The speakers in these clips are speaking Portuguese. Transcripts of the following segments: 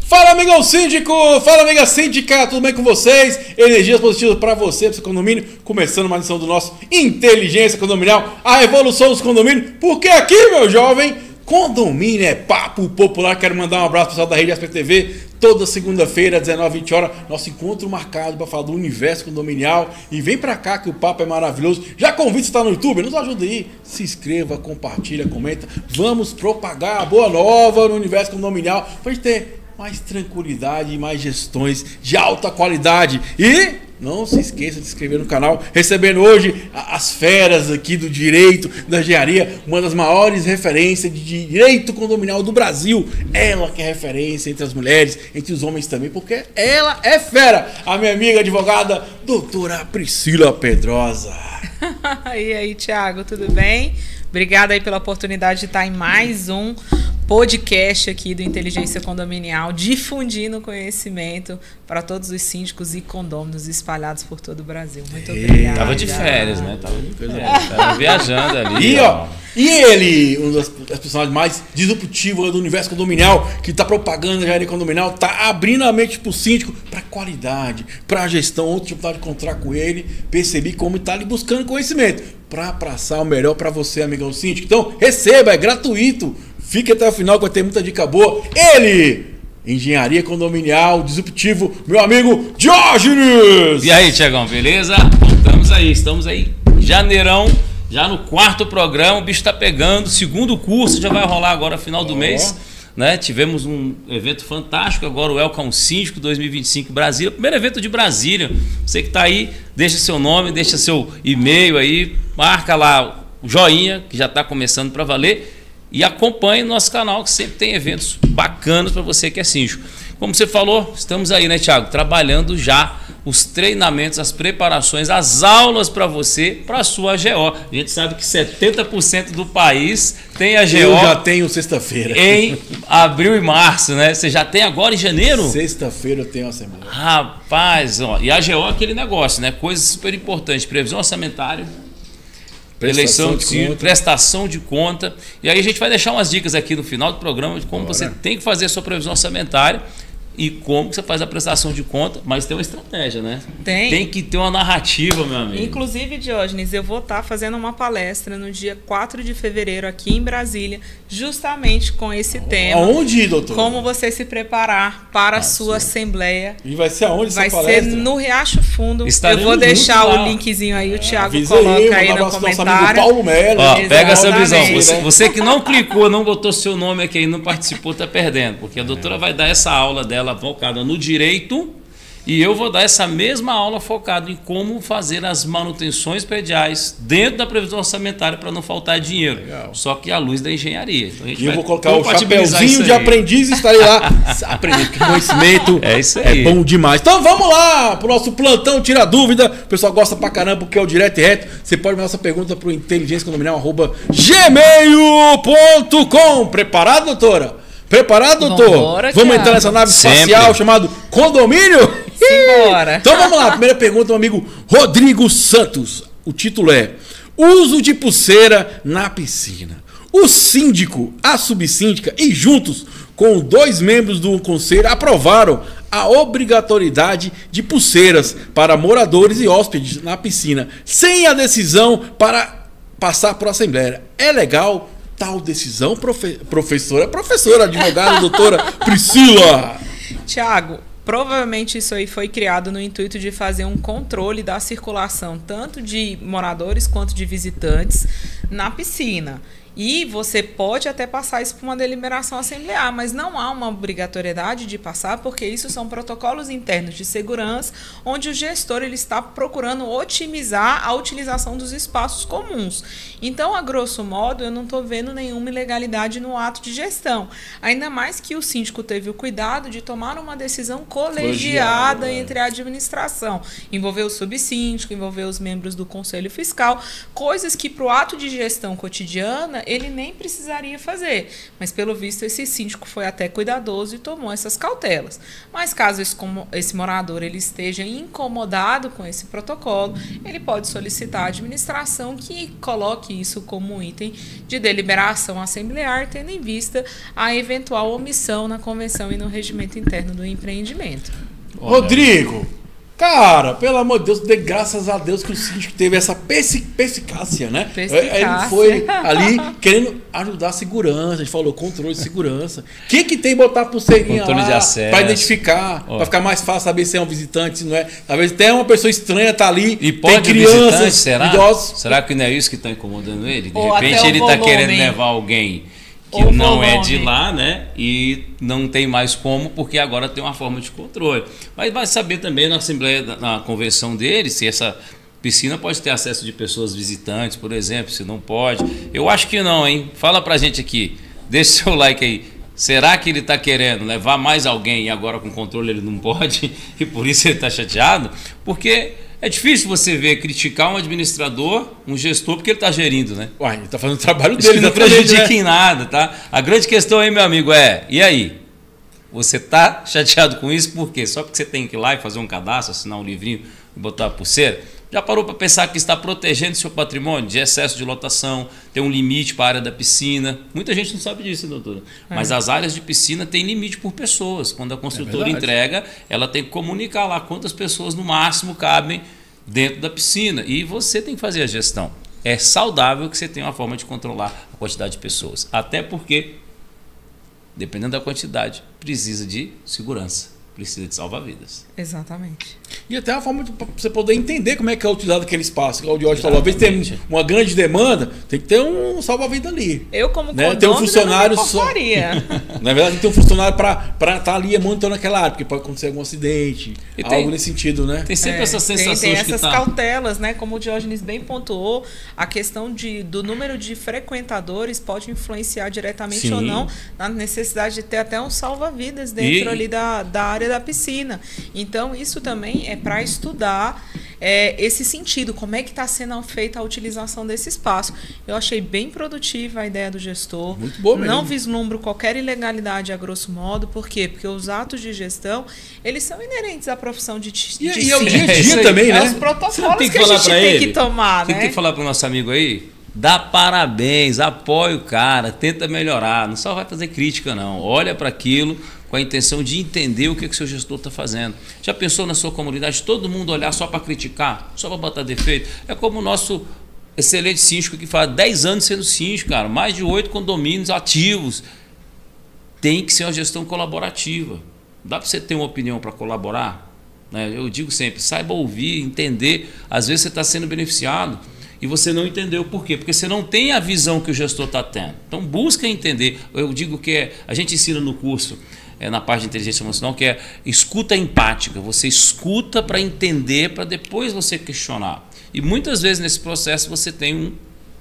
Fala, amigão síndico! Fala, amiga síndica! Tudo bem com vocês? Energias positivas para você, para o seu condomínio. Começando uma edição do nosso Inteligência Condominial, a revolução dos condomínios. Porque aqui, meu jovem, condomínio é papo popular. Quero mandar um abraço para o pessoal da Rede SPTV. Toda segunda-feira, 19h, 20h, nosso encontro marcado para falar do universo condominial. E vem para cá que o papo é maravilhoso. Já convite você estar no YouTube, nos ajuda aí. Se inscreva, compartilha, comenta. Vamos propagar a boa nova no universo condominial para a gente ter mais tranquilidade e mais gestões de alta qualidade. E não se esqueça de se inscrever no canal, recebendo hoje as feras aqui do direito, da engenharia, uma das maiores referências de direito condominial do Brasil. Ela que é referência entre as mulheres, entre os homens também, porque ela é fera. A minha amiga advogada, doutora Priscila Pedrosa. E aí, Thiago, tudo bem? Obrigada aí pela oportunidade de estar em mais um podcast aqui do Inteligência Condominial, difundindo conhecimento para todos os síndicos e condôminos espalhados por todo o Brasil. Muito obrigada. Tava de férias, né? Tava viajando ali. E ele, um das personagens mais disruptivas do universo condominial, que está propagando a engenharia condominial, está abrindo a mente para o síndico, para qualidade, para a gestão. Outra dificuldade de encontrar com ele, percebi como está ali buscando conhecimento para passar o melhor para você, amigão síndico. Então, receba, é gratuito. Fique até o final que vai ter muita dica boa. Ele, engenharia condominial, disruptivo, meu amigo Diógenes! E aí, Tiagão, beleza? Estamos aí, janeirão, já no 4º programa, o bicho tá pegando, segundo curso já vai rolar agora final do mês, né? Tivemos um evento fantástico agora, o Welcome Síndico 2025 Brasília, primeiro evento de Brasília. Você que tá aí, deixa seu nome, deixa seu e-mail aí, marca lá o joinha, que já tá começando para valer. E acompanhe o nosso canal, que sempre tem eventos bacanas para você que é síndico. Como você falou, estamos aí, né, Thiago? Trabalhando já os treinamentos, as preparações, as aulas para você, para a sua AGO. A gente sabe que 70% do país tem AGO. Eu já tenho sexta-feira. Em abril e março, né? Você já tem agora em janeiro? Sexta-feira eu tenho assembleia. Rapaz, ó. E a AGO é aquele negócio, né? Coisa super importante. Previsão orçamentária. Prestação de conta. E aí a gente vai deixar umas dicas aqui no final do programa de como você tem que fazer a sua previsão orçamentária e como você faz a prestação de conta, mas tem uma estratégia, né? Tem que ter uma narrativa, meu amigo. Inclusive, Diógenes, eu vou estar fazendo uma palestra no dia 4 de fevereiro aqui em Brasília, justamente com esse tema. Aonde, doutor? Como você se preparar para a sua assembleia. E vai ser aonde essa palestra? Vai ser no Riacho Fundo. Estaremos eu vou deixar lá. O linkzinho aí, o Thiago coloca aí no comentário. Paulo Melo. Ó, pega essa visão. Você que não clicou, não botou seu nome aqui e não participou, tá perdendo. Porque a doutora vai dar essa aula dela focada no direito e eu vou dar essa mesma aula focada em como fazer as manutenções prediais dentro da previsão orçamentária para não faltar dinheiro. Legal. Só que à luz da engenharia. Então, e eu vou colocar o chapéuzinho de aprendiz e estarei lá aprendendo. Conhecimento é isso aí. É bom demais. Então vamos lá para o nosso plantão Tira Dúvida. O pessoal gosta pra caramba porque é o direto e reto. Você pode mandar essa pergunta para o inteligenciacondominial@gmail.com. Preparado, doutora? Preparado, doutor? Vambora, vamos entrar nessa nave espacial chamada condomínio? Simbora. Então vamos lá, primeira pergunta do amigo Rodrigo Santos. O título é: uso de pulseira na piscina. O síndico, a subsíndica e juntos com 2 membros do conselho aprovaram a obrigatoriedade de pulseiras para moradores e hóspedes na piscina, sem a decisão para passar por assembleia. É legal tal decisão, professora, advogada, doutora Priscila? Tiago, provavelmente isso aí foi criado no intuito de fazer um controle da circulação tanto de moradores quanto de visitantes na piscina. E você pode até passar isso por uma deliberação assemblear, mas não há uma obrigatoriedade de passar, porque isso são protocolos internos de segurança, onde o gestor ele está procurando otimizar a utilização dos espaços comuns. Então, a grosso modo, eu não estou vendo nenhuma ilegalidade no ato de gestão. Ainda mais que o síndico teve o cuidado de tomar uma decisão colegiada entre a administração. Envolver o subsíndico, envolver os membros do Conselho Fiscal, coisas que para o ato de gestão cotidiana ele nem precisaria fazer. Mas, pelo visto, esse síndico foi até cuidadoso e tomou essas cautelas. Mas, caso esse morador ele esteja incomodado com esse protocolo, ele pode solicitar à administração que coloque isso como um item de deliberação assemblear, tendo em vista a eventual omissão na convenção e no regimento interno do empreendimento. Rodrigo, cara, pelo amor de Deus, dê graças a Deus que o síndico teve essa perspicácia, né? Ele foi ali querendo ajudar a segurança, a gente falou controle de segurança. O que tem botar a pulseirinha controle lá de acesso, para identificar, para ficar mais fácil saber se é um visitante, se não é. Talvez até uma pessoa estranha tá ali, e pode tem crianças, será? Idosos. Será que não é isso que está incomodando ele? De Ou repente ele está querendo levar alguém que ou não volume. é de lá, né? E não tem mais como, porque agora tem uma forma de controle. Mas vai saber também na Assembleia, na convenção deles, se essa piscina pode ter acesso de pessoas visitantes, por exemplo, se não pode. Eu acho que não, hein? Fala pra gente aqui, deixa seu like aí. Será que ele está querendo levar mais alguém e agora com controle ele não pode e por isso ele está chateado? Porque é difícil você ver criticar um administrador, um gestor, porque ele está gerindo, né? Uai, ele está fazendo o trabalho Isso dele. que não prejudica em nada, tá? A grande questão aí, meu amigo, e aí? Você está chateado com isso por quê? Só porque você tem que ir lá e fazer um cadastro, assinar um livrinho e botar a pulseira? Já parou para pensar que está protegendo seu patrimônio de excesso de lotação, tem um limite para a área da piscina? Muita gente não sabe disso, doutora. Mas as áreas de piscina têm limite por pessoas. Quando a construtora entrega, ela tem que comunicar lá quantas pessoas no máximo cabem dentro da piscina. E você tem que fazer a gestão. É saudável que você tenha uma forma de controlar a quantidade de pessoas. Até porque, dependendo da quantidade, precisa de segurança. Precisa de salva-vidas. Exatamente. E até a forma de você poder entender como é que é utilizado aquele espaço. O Claudio falou, às vezes tem uma grande demanda, tem que ter um salva-vida ali. Eu, como né? Tem um funcionário só. Na verdade, tem um funcionário para estar ali monitorando aquela área, porque pode acontecer algum acidente, algo nesse sentido, né? Tem sempre essa sensação tem de que essas cautelas, né? Como o Diógenes bem pontuou, a questão do número de frequentadores pode influenciar diretamente ou não na necessidade de ter até um salva-vidas dentro ali da área da piscina. Então, isso também é para estudar esse sentido, como é que está sendo feita a utilização desse espaço. Eu achei bem produtiva a ideia do gestor. Muito boa mesmo. Não vislumbro qualquer ilegalidade a grosso modo. Por quê? Porque os atos de gestão, eles são inerentes à profissão de E é o dia a dia também, né? Os protocolos que a gente tem que tomar, né? Tem que falar para o nosso amigo aí, dá parabéns, apoia o cara, tenta melhorar, não só vai fazer crítica não, olha para aquilo com a intenção de entender o que o seu gestor está fazendo. Já pensou na sua comunidade, todo mundo olhar só para criticar, só para botar defeito? É como o nosso excelente síndico que faz 10 anos sendo síndico, cara, mais de 8 condomínios ativos. Tem que ser uma gestão colaborativa. Dá para você ter uma opinião para colaborar? Eu digo sempre, saiba ouvir, entender. Às vezes você está sendo beneficiado e você não entendeu por quê? Porque você não tem a visão que o gestor está tendo. Então busca entender. Eu digo que a gente ensina no curso, na parte de inteligência emocional, que é escuta empática. Você escuta para entender, para depois você questionar. E muitas vezes nesse processo você tem um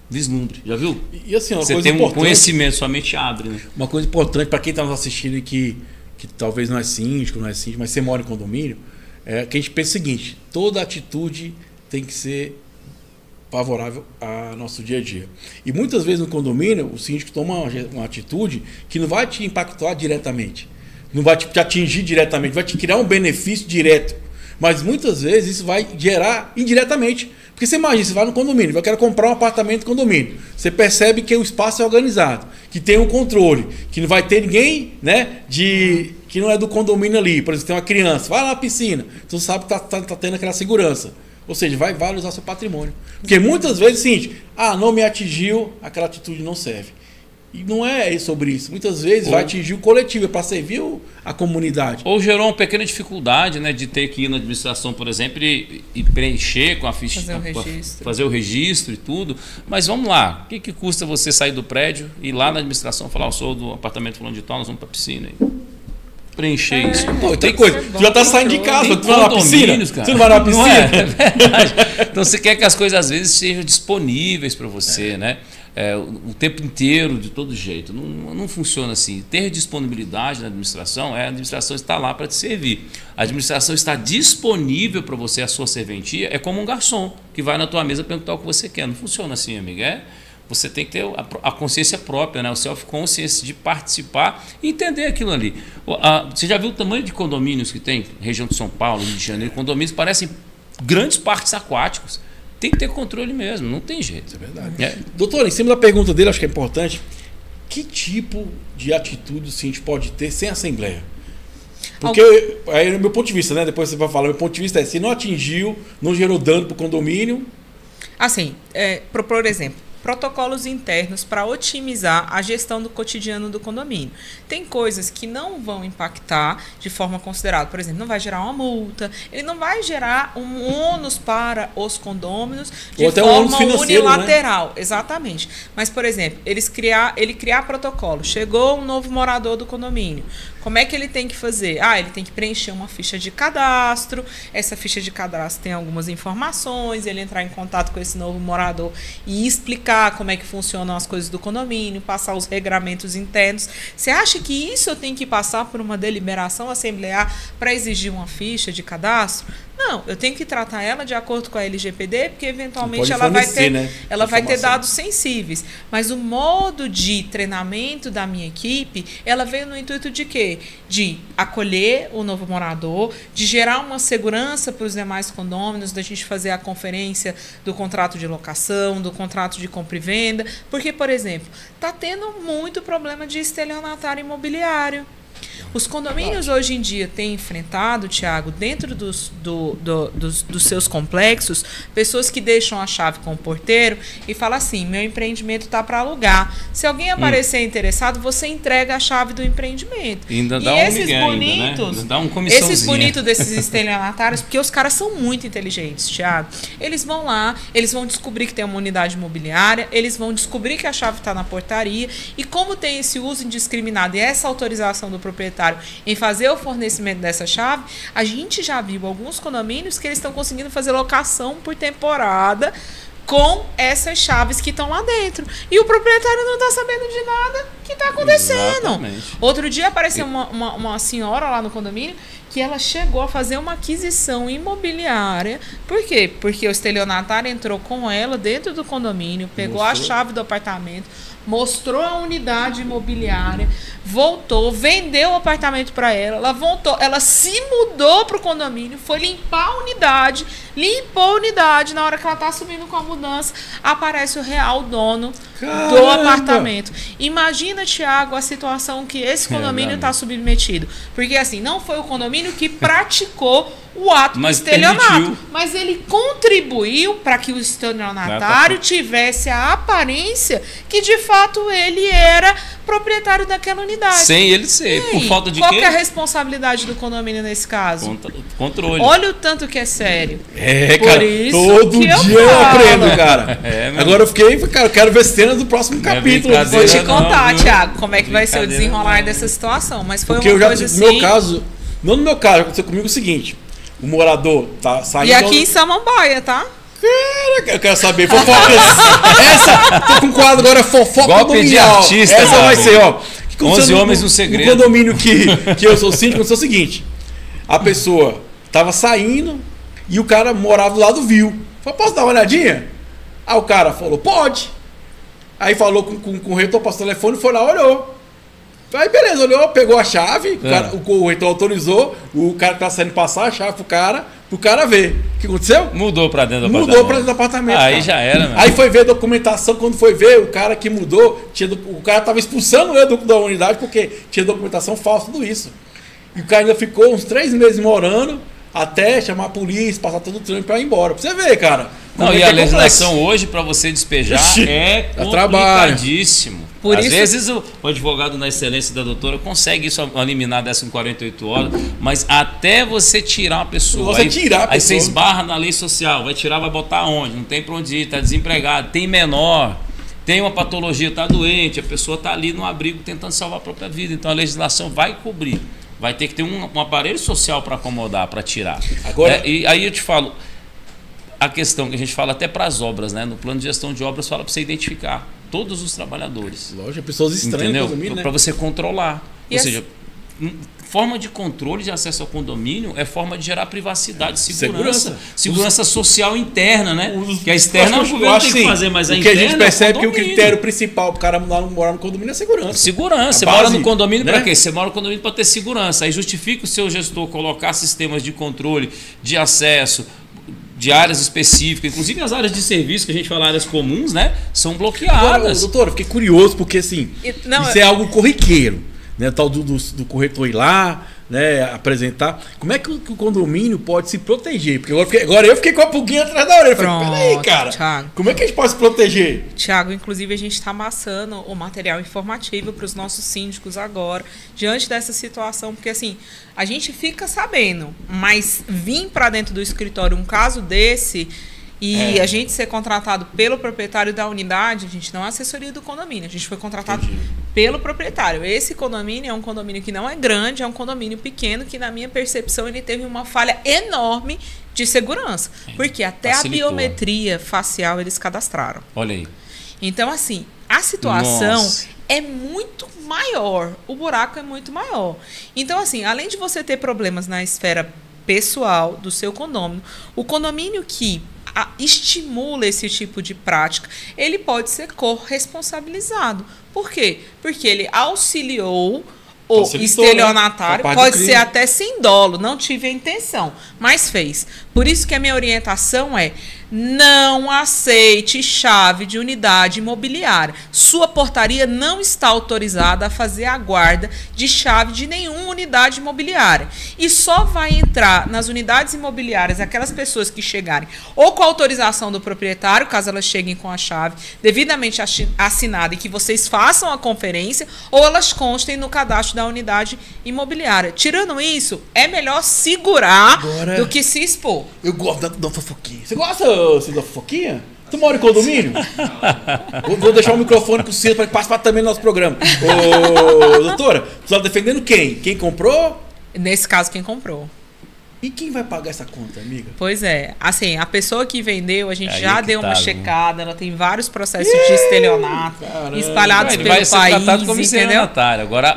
vislumbre. Já viu? E assim, você tem um conhecimento, sua mente abre. Né? Uma coisa importante para quem está nos assistindo e que talvez não é síndico, mas você mora em condomínio, é que a gente pensa o seguinte: toda atitude tem que ser favorável ao nosso dia a dia. E muitas vezes no condomínio, o síndico toma uma atitude que não vai te impactar diretamente, não vai te atingir diretamente, vai te criar um benefício direto. Mas muitas vezes isso vai gerar indiretamente. Porque você imagina, você vai no condomínio, vai querer comprar um apartamento no condomínio. Você percebe que o espaço é organizado, que tem um controle, que não vai ter ninguém, né, que não é do condomínio ali. Por exemplo, tem uma criança, vai lá na piscina, então você sabe que tá tendo aquela segurança. Ou seja, vai valorizar seu patrimônio. Porque muitas vezes, sim, não me atingiu, aquela atitude não serve. E não é sobre isso. Muitas vezes vai atingir o coletivo, é para servir a comunidade. Ou gerou uma pequena dificuldade, né, de ter que ir na administração, por exemplo, e preencher com a ficha, fazer o registro e tudo. Mas vamos lá, o que custa você sair do prédio e ir lá na administração falar, eu sou do apartamento fulano de tal, nós vamos para a piscina aí. Preencher isso. Pô, tem coisa. Tu já tá saindo de casa, tu vai na piscina. Cara. Tu não vai na piscina? Não é verdade. Então você quer que as coisas às vezes sejam disponíveis para você, né? O tempo inteiro, de todo jeito. Não funciona assim. Ter disponibilidade na administração, a administração está lá para te servir. A administração está disponível para você, a sua serventia, é como um garçom que vai na tua mesa perguntar o que você quer. Não funciona assim, amigo. você tem que ter a consciência própria, né? O self-conscience de participar e entender aquilo ali. Você já viu o tamanho de condomínios que tem? Região de São Paulo, Rio de Janeiro, condomínios parecem grandes parques aquáticos. Tem que ter controle mesmo, não tem jeito. Isso é verdade. Doutor, em cima da pergunta dele, acho que é importante, que tipo de atitude o síndico pode ter sem assembleia? Porque, aí no meu ponto de vista, né? Depois você vai falar, meu ponto de vista é, se não atingiu, não gerou dano para o condomínio... Assim, por exemplo, protocolos internos para otimizar a gestão do cotidiano do condomínio. Tem coisas que não vão impactar de forma considerável. Por exemplo, não vai gerar uma multa, ele não vai gerar um ônus para os condôminos de forma unilateral. Né? Exatamente. Mas, por exemplo, ele criar protocolo. Chegou um novo morador do condomínio. Como é que ele tem que fazer? Ele tem que preencher uma ficha de cadastro. Essa ficha de cadastro tem algumas informações. Ele entrar em contato com esse novo morador e explicar como é que funcionam as coisas do condomínio, passar os regramentos internos. Você acha que isso eu tenho que passar por uma deliberação assemblear para exigir uma ficha de cadastro? Não, eu tenho que tratar ela de acordo com a LGPD, porque eventualmente ela vai ter dados sensíveis. Mas o modo de treinamento da minha equipe, ela veio no intuito de quê? De acolher o novo morador, de gerar uma segurança para os demais condôminos, da gente fazer a conferência do contrato de locação, do contrato de compra e venda. Porque, por exemplo, está tendo muito problema de estelionatário imobiliário. Os condomínios hoje em dia têm enfrentado, Tiago, dentro dos seus complexos, pessoas que deixam a chave com o porteiro e falam assim, meu empreendimento está para alugar. Se alguém aparecer interessado, você entrega a chave do empreendimento. E ainda dá esses bonitos, né? Dá um comissãozinho. Esses bonitos desses estelionatários, porque os caras são muito inteligentes, Tiago. Eles vão lá, eles vão descobrir que tem uma unidade imobiliária, eles vão descobrir que a chave está na portaria e como tem esse uso indiscriminado e essa autorização do proprietário em fazer o fornecimento dessa chave, a gente já viu alguns condomínios que eles estão conseguindo fazer locação por temporada com essas chaves que estão lá dentro. E o proprietário não está sabendo de nada que está acontecendo. Exatamente. Outro dia apareceu uma senhora lá no condomínio que ela chegou a fazer uma aquisição imobiliária. Por quê? Porque o estelionatário entrou com ela dentro do condomínio, pegou a chave do apartamento, mostrou a unidade imobiliária, voltou, vendeu o apartamento para ela, ela voltou, ela se mudou para o condomínio, foi limpar a unidade, limpou a unidade, na hora que ela está subindo com a mudança, aparece o real dono do apartamento. Imagina, Tiago, a situação que esse condomínio está submetido. Porque assim, não foi o condomínio que praticou o ato do estelionato, mas ele contribuiu para que o estelionatário tivesse a aparência que de fato ele era proprietário daquela unidade. Sem ele ser, por falta de quê? Qual que é a responsabilidade do condomínio nesse caso? Controle. Olha o tanto que é sério. Cara, todo dia eu aprendo, cara. Agora eu fiquei, cara, eu quero ver cenas do próximo capítulo. Vou te contar, Tiago, como é que vai ser o desenrolar dessa situação. Mas foi uma coisa assim... No meu caso, não no meu caso, aconteceu comigo o seguinte... O morador tá saindo... E aqui em Samambaia, tá? Cara, eu quero saber. Fofocas. Essa, tô com um quadro agora, fofoca golpe de artista. Essa vai ser, ó. 11 homens no segredo. No condomínio que eu sou síndico, aconteceu o seguinte. A pessoa tava saindo e o cara morava do lado viu. Falei, posso dar uma olhadinha? Aí o cara falou, pode. Aí falou com o reitor, passou o telefone, foi lá, olhou. Aí beleza, olhou, pegou a chave, o reitor autorizou, o cara que tá saindo passar a chave pro cara ver. O que aconteceu? Mudou pra dentro do apartamento. Mudou pra dentro do apartamento. Aí já era, meu. Aí foi ver a documentação, quando foi ver, o cara que mudou, o cara tava expulsando ele da unidade porque tinha documentação falsa, tudo isso. E o cara ainda ficou uns 3 meses morando, até chamar a polícia, passar todo o trâmite pra ir embora. Pra você ver, cara. Não, e a legislação hoje, para você despejar, é complicadíssimo. Às vezes o advogado na excelência da doutora consegue isso, eliminar dessa em 48 horas, mas até você tirar uma pessoa, aí você esbarra na lei social, vai tirar, vai botar onde? Não tem para onde ir, está desempregado, tem menor, tem uma patologia, está doente, a pessoa está ali no abrigo tentando salvar a própria vida. Então a legislação vai cobrir, vai ter que ter um aparelho social para acomodar, para tirar. Agora, e aí eu te falo, a questão que a gente fala até para as obras, né? No plano de gestão de obras fala para você identificar todos os trabalhadores. Lógico, pessoas estranhas, entendeu? Para você controlar. Ou seja, forma de controle de acesso ao condomínio é forma de gerar privacidade, Segurança. segurança social interna, né? Que a externa o governo tem que fazer, mas a interna... O que a gente percebe é que o critério principal para o cara morar no condomínio é segurança. Segurança. Você mora no condomínio para quê? Você mora no condomínio para ter segurança. Aí justifica o seu gestor colocar sistemas de controle, de acesso, de áreas específicas, inclusive as áreas de serviço, que a gente fala áreas comuns, né? São bloqueadas. Agora, doutor, eu fiquei curioso, porque assim, isso é algo corriqueiro. Né, tal do corretor ir lá, né, apresentar. Como é que o condomínio pode se proteger? Porque agora eu fiquei com a pulguinha atrás da orelha. Pronto, falei, peraí, cara, Thiago. Como é que a gente pode se proteger? Tiago, inclusive a gente está amassando o material informativo para os nossos síndicos agora, diante dessa situação, porque assim, a gente fica sabendo, mas vir para dentro do escritório um caso desse... E a gente ser contratado pelo proprietário da unidade, a gente não é assessoria do condomínio, a gente foi contratado pelo proprietário. Esse condomínio é um condomínio que não é grande, é um condomínio pequeno, que na minha percepção ele teve uma falha enorme de segurança. Porque até facilitou. A biometria facial eles cadastraram. Olha aí. Então, assim, a situação é muito maior, o buraco é muito maior. Então, assim, além de você ter problemas na esfera pessoal do seu condomínio, o condomínio que estimula esse tipo de prática, ele pode ser corresponsabilizado. Por quê? Porque ele auxiliou o estelionatário, pode ser até sem dolo, não tive a intenção, mas fez. Por isso que a minha orientação é: não aceite chave de unidade imobiliária. Sua portaria não está autorizada a fazer a guarda de chave de nenhuma unidade imobiliária. E só vai entrar nas unidades imobiliárias aquelas pessoas que chegarem ou com a autorização do proprietário, caso elas cheguem com a chave devidamente assinada e que vocês façam a conferência, ou elas constem no cadastro da unidade imobiliária. Tirando isso, é melhor segurar do que se expor. Eu gosto da fofoquinha. Você gosta da fofoquinha? Tu mora em condomínio? Vou deixar o microfone com o Ciro para participar também do nosso programa. Ô, doutora, você está defendendo quem? Quem comprou? Nesse caso, quem comprou. E quem vai pagar essa conta, amiga? Pois é. Assim, a pessoa que vendeu, a gente já deu uma checada, ela tem vários processos de estelionato espalhados pelo país, vai ser tratado como estelionatário. Agora,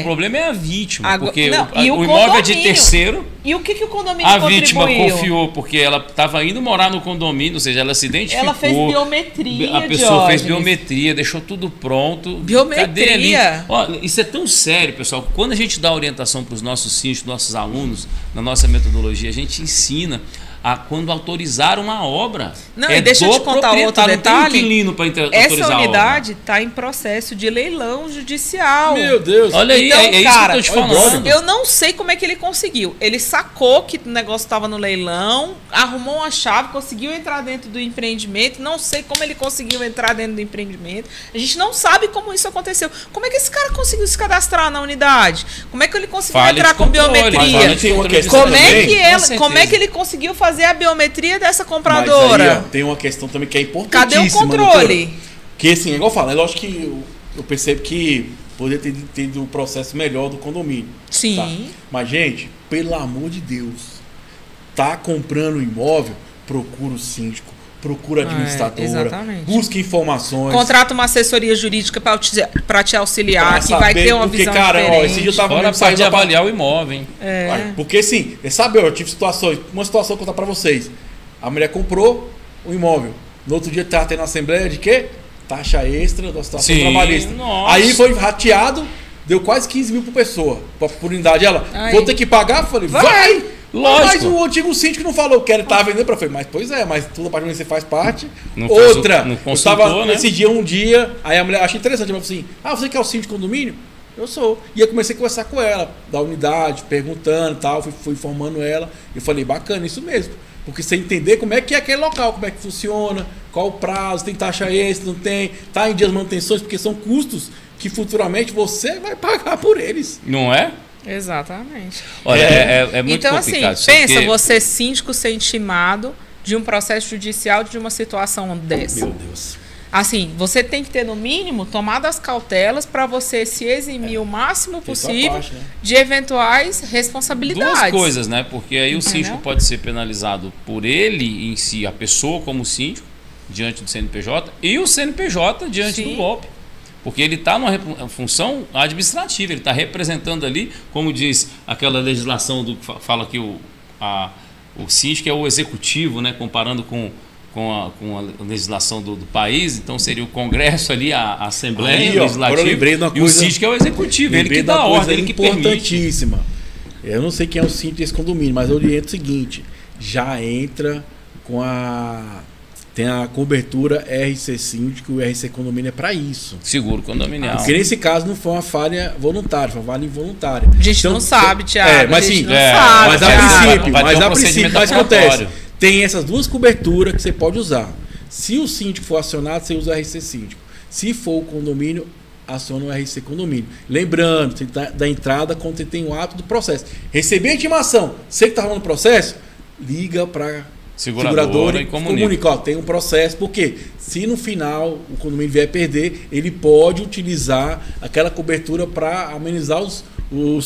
o problema é a vítima, porque o imóvel é de terceiro. E o que o condomínio contribuiu? A vítima confiou porque ela estava indo morar no condomínio, ou seja, ela se identificou. Ela fez biometria, a pessoa fez biometria, deixou tudo pronto. Biometria? Olha, isso é tão sério, pessoal. Quando a gente dá orientação para os nossos síndicos, nossos alunos, na nossa metodologia, a gente ensina a quando autorizar uma obra. Não, e deixa eu te contar outro detalhe. Inquilino para essa unidade está em processo de leilão judicial. Meu Deus. Olha aí, então, é isso que eu tô te falando. Eu não sei como é que ele conseguiu. Ele sacou que o negócio estava no leilão, arrumou uma chave, conseguiu entrar dentro do empreendimento. Não sei como ele conseguiu entrar dentro do empreendimento. A gente não sabe como isso aconteceu. Como é que esse cara conseguiu se cadastrar na unidade? Como é que ele conseguiu entrar com biometria? Como é que ele conseguiu fazer a biometria dessa compradora? Mas aí, tem uma questão também que é importantíssima. Cadê o controle? Doutora? Que assim, igual eu falo, é lógico que eu percebo que poderia ter tido um processo melhor do condomínio. Sim. Tá? Mas, gente, pelo amor de Deus, tá comprando um imóvel, procura o síndico, procura a administradora, busca informações. Contrata uma assessoria jurídica para te auxiliar, que vai ter uma visão diferente. Esse dia eu tava vendo sair de avaliar o imóvel, hein? Porque assim, sabe, eu tive situações, uma situação que eu vou contar para vocês. A mulher comprou um imóvel. No outro dia estava tendo assembleia de quê? Taxa extra da situação trabalhista. Nossa. Aí foi rateado, deu quase 15 mil por pessoa, por unidade. Ela, vou ter que pagar? Eu falei, vai! Lógico. Mas o antigo síndico não falou que ele estava vendendo para frente. Mas pois é, mas toda parte que você faz parte. Não eu estava nesse dia, aí a mulher, achei interessante, ela falou assim: você que é o síndico do condomínio? Eu sou. E eu comecei a conversar com ela, da unidade, perguntando e tal, fui informando ela. Eu falei, bacana, isso mesmo. Porque você entender como é que é aquele local, como é que funciona, qual o prazo, tem taxa extra, não tem, tá em dias de manutenções, porque são custos que futuramente você vai pagar por eles. Não é? Exatamente. Olha, é muito então, complicado. Assim, pensa você, síndico, ser intimado de um processo judicial de uma situação dessa. Meu Deus. Assim, você tem que ter, no mínimo, tomado as cautelas para você se eximir o máximo possível de eventuais responsabilidades. Duas coisas, né? Porque aí o síndico pode ser penalizado por ele em si, a pessoa como síndico, diante do CNPJ, e o CNPJ diante do golpe. Porque ele está numa função administrativa, ele está representando ali, como diz aquela legislação do fala que o síndico é o executivo, né, comparando com a legislação do país, então seria o Congresso ali, a Assembleia Legislativa, e o síndico é o executivo, ele que dá a ordem, ele que permite. Importantíssima. Eu não sei quem é o síndico desse condomínio, mas eu oriento o seguinte, já entra com tem a cobertura RC Síndico, o RC Condomínio é para isso. Seguro condominial. Porque nesse caso não foi uma falha voluntária, foi uma falha involuntária. A gente não sabe, Thiago. Mas sim, mas a princípio, mas acontece. Tem essas duas coberturas que você pode usar. Se o síndico for acionado, você usa o RC Síndico. Se for o condomínio, aciona o RC Condomínio. Lembrando, você da entrada quando você tem o ato do processo. Receber a intimação, você que está rolando o processo, liga para seguradora e comunica. Ó, tem um processo, porque se no final o condomínio vier perder, ele pode utilizar aquela cobertura para amenizar os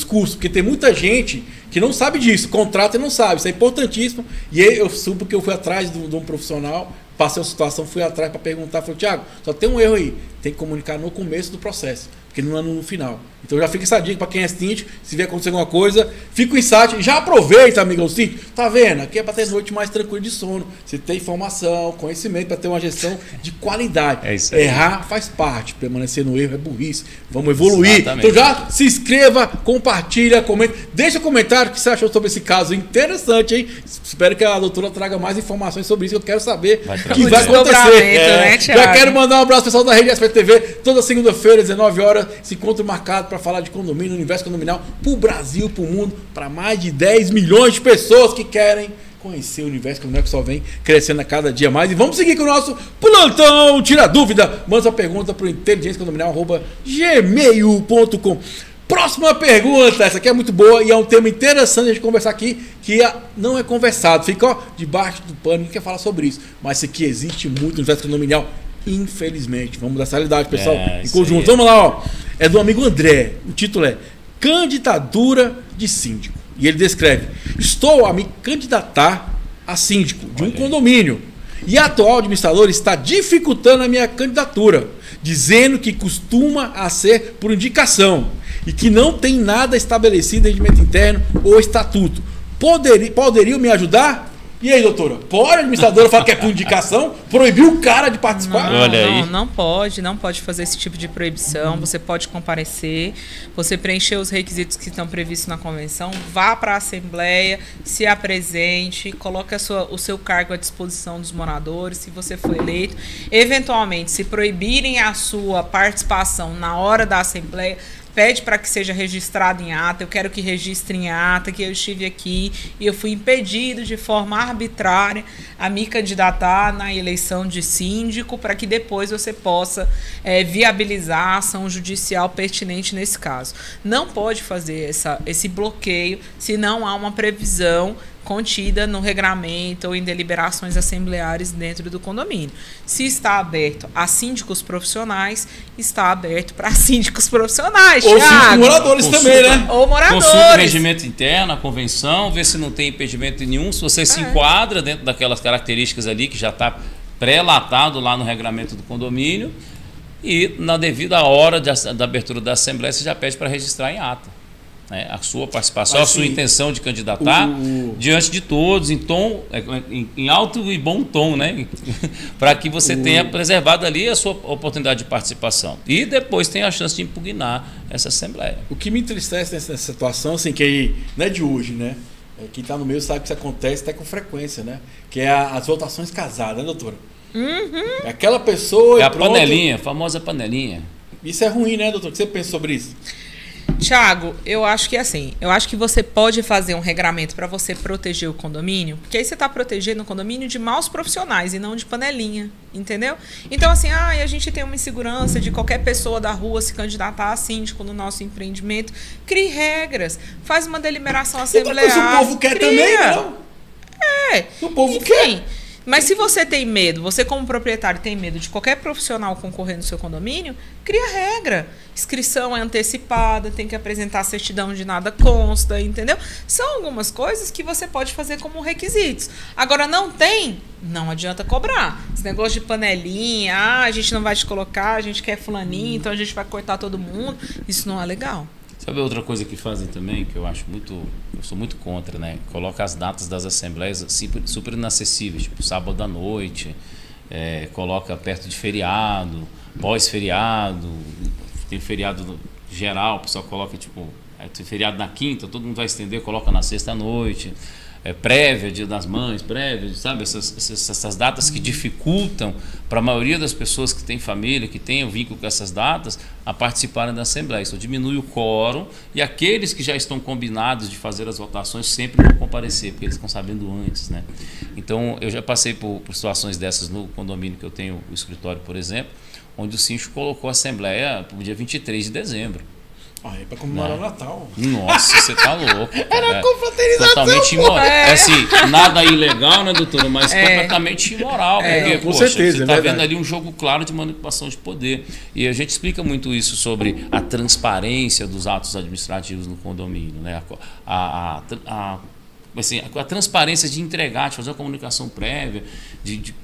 custos, porque tem muita gente que não sabe disso, contrata e não sabe, isso é importantíssimo. E eu soube porque eu fui atrás de um profissional, passei a situação, fui atrás para perguntar, falei, Thiago, só tem um erro aí, tem que comunicar no começo do processo, porque não é no final. Então já fica essa dica para quem é síndico, se vier acontecer alguma coisa, fica o insight, já aproveita, amigão síndico, tá vendo? Aqui é para ter noite mais tranquila de sono, você tem informação, conhecimento para ter uma gestão de qualidade. É isso aí. Errar faz parte, permanecer no erro é burrice, vamos evoluir. Exatamente. Então já se inscreva, compartilha, comenta, deixa um comentário o que você achou sobre esse caso interessante, hein? Espero que a doutora traga mais informações sobre isso, eu quero saber o que vai acontecer. Né, já quero mandar um abraço pessoal da Rede SPTV, toda segunda-feira, 19 horas, esse encontro marcado para falar de condomínio, universo condominial, para o Brasil, para o mundo, para mais de 10 milhões de pessoas que querem conhecer o universo condominial, que só vem crescendo a cada dia mais. E vamos seguir com o nosso plantão Tira Dúvida. Manda sua pergunta para o inteligenciacondominial@gmail.com. Próxima pergunta, essa aqui é muito boa e é um tema interessante a gente conversar aqui, que não é conversado, fica debaixo do pano, ninguém quer falar sobre isso, mas isso aqui existe muito no universo condominial, infelizmente. Vamos dar essa realidade, pessoal, em conjunto. Vamos lá, ó. É do amigo André, o título é Candidatura de Síndico. E ele descreve: estou a me candidatar a síndico de um condomínio e a atual administrador está dificultando a minha candidatura, dizendo que costuma a ser por indicação e que não tem nada estabelecido em regimento interno ou estatuto. Poderiam me ajudar? E aí, doutora? Pode a administradora falar que é por indicação? Proibir o cara de participar? Não pode fazer esse tipo de proibição. Você pode comparecer, você preencher os requisitos que estão previstos na convenção, vá para a Assembleia, se apresente, coloque o seu cargo à disposição dos moradores, se você for eleito. Eventualmente, se proibirem a sua participação na hora da Assembleia, pede para que seja registrado em ata. Eu quero que registre em ata que eu estive aqui e eu fui impedido de forma arbitrária a me candidatar na eleição de síndico, para que depois você possa viabilizar a ação judicial pertinente nesse caso. Não pode fazer esse bloqueio se não há uma previsão contida no regramento ou em deliberações assembleares dentro do condomínio. Se está aberto a síndicos profissionais, está aberto para síndicos profissionais. Ou síndicos moradores também, né? Ou moradores. Consulta o regimento interno, a convenção, vê se não tem impedimento nenhum, se você se enquadra dentro daquelas características ali que já está pré-latado lá no regramento do condomínio, e na devida hora da abertura da Assembleia você já pede para registrar em ata a sua participação, a sua intenção de candidatar diante de todos, em alto e bom tom, né? Para que você tenha preservado ali a sua oportunidade de participação. E depois tem a chance de impugnar essa Assembleia. O que me entristece nessa situação, assim, que aí, não é de hoje, né? Quem está no meio sabe que isso acontece até com frequência, né? Que é as votações casadas, né, doutora? É aquela pessoa... É a panelinha, a famosa panelinha. Isso é ruim, né, doutor? O que você pensa sobre isso? Thiago, eu acho que eu acho que você pode fazer um regramento para você proteger o condomínio, porque aí você está protegendo o condomínio de maus profissionais e não de panelinha, entendeu? Então, assim, a gente tem uma insegurança de qualquer pessoa da rua se candidatar a síndico no nosso empreendimento. Crie regras, faz uma deliberação assemblear. Mas o povo quer também, não? É. O povo quer. Mas se você tem medo, você como proprietário tem medo de qualquer profissional concorrer no seu condomínio, cria regra. Inscrição é antecipada, tem que apresentar certidão de nada consta, entendeu? São algumas coisas que você pode fazer como requisitos. Agora, não tem, não adianta cobrar. Esse negócio de panelinha, a gente não vai te colocar, a gente quer fulaninho, então a gente vai cortar todo mundo. Isso não é legal. Sabe outra coisa que fazem também, que eu sou muito contra, né? Coloca as datas das assembleias super inacessíveis, tipo sábado à noite, coloca perto de feriado, pós-feriado, tem feriado geral, o pessoal coloca tipo, tem feriado na quinta, todo mundo vai estender, coloca na sexta à noite, prévia, Dia das Mães, prévia, sabe? Essas datas que dificultam para a maioria das pessoas que têm família, que têm vínculo com essas datas, a participarem da Assembleia. Isso diminui o quórum e aqueles que já estão combinados de fazer as votações sempre vão comparecer, porque eles estão sabendo antes, né? Então, eu já passei por situações dessas no condomínio que eu tenho o escritório, por exemplo, onde o síndico colocou a Assembleia para o dia 23 de dezembro. É pra comemorar o Natal. Nossa, você tá louco. Era confraternização. Totalmente imoral. Assim, nada ilegal, né, doutora? Mas completamente imoral. Porque, com certeza. Você tá vendo ali um jogo claro de manipulação de poder. E a gente explica muito isso sobre a transparência dos atos administrativos no condomínio, né? Assim, a transparência de entregar, de fazer uma comunicação prévia, de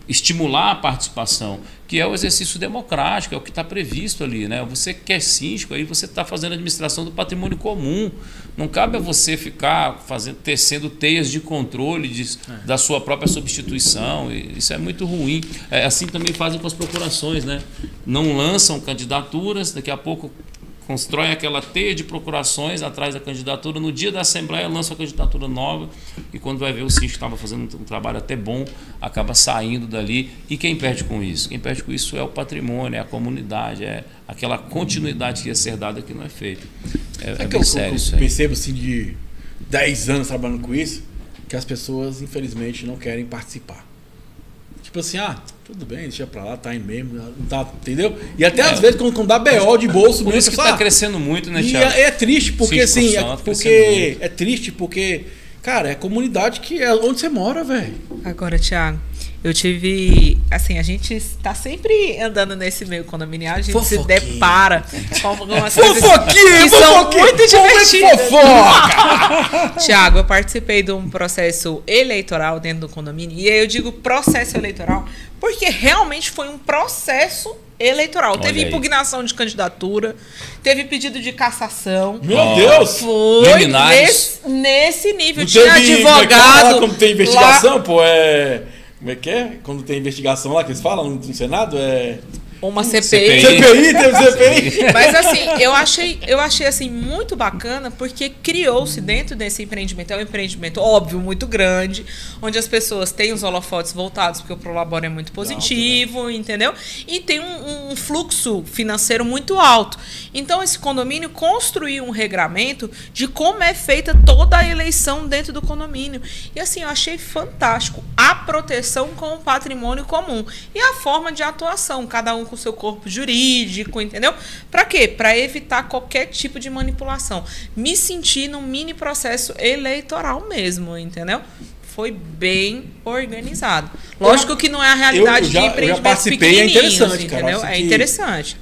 estimular a participação, que é o exercício democrático, é o que está previsto ali, né? Você que é síndico, aí você está fazendo a administração do patrimônio comum. Não cabe a você ficar tecendo teias de controle da sua própria substituição. Isso é muito ruim. Assim também fazem com as procurações, né? Não lançam candidaturas, daqui a pouco constroem aquela teia de procurações atrás da candidatura, no dia da Assembleia lança a candidatura nova e quando vai ver o síndico estava fazendo um trabalho até bom, acaba saindo dali. E quem perde com isso? Quem perde com isso é o patrimônio, é a comunidade, é aquela continuidade que ia ser dada que não é feita. É bem sério isso aí. Eu percebo assim de 10 anos trabalhando com isso, que as pessoas infelizmente não querem participar. Tipo assim, tudo bem, deixa pra lá, tá aí mesmo, não tá, entendeu? E até às vezes quando dá BO de bolso, por isso que tá crescendo muito, né, Thiago? E é triste porque assim, é triste porque, cara, é comunidade que é onde você mora, velho. Agora, Thiago, eu tive, assim, a gente tá sempre andando nesse meio condominial, a gente se depara com algumas coisas que são muito divertidas. Thiago, eu participei de um processo eleitoral dentro do condomínio, e aí eu digo processo eleitoral porque realmente foi um processo eleitoral. Olha, teve impugnação de candidatura, teve pedido de cassação. Meu Deus! Foi nesse nível. Não tinha teve, advogado. Quando tem investigação, lá, como é que é? Quando tem investigação lá que eles falam no Senado, uma CPI. Teve CPI. Mas assim, eu achei assim muito bacana porque criou-se dentro desse empreendimento, é um empreendimento óbvio, muito grande, onde as pessoas têm os holofotes voltados porque o Prolabore é muito positivo, alto, né? Entendeu? E tem um fluxo financeiro muito alto. Então esse condomínio construiu um regramento de como é feita toda a eleição dentro do condomínio. E assim, eu achei fantástico a proteção com o patrimônio comum e a forma de atuação, cada um com o seu corpo jurídico, entendeu? Para quê? Para evitar qualquer tipo de manipulação. Me senti num mini processo eleitoral mesmo, entendeu? Foi bem organizado. Lógico que não é a realidade de empreendimentos pequenininhos, entendeu? É interessante.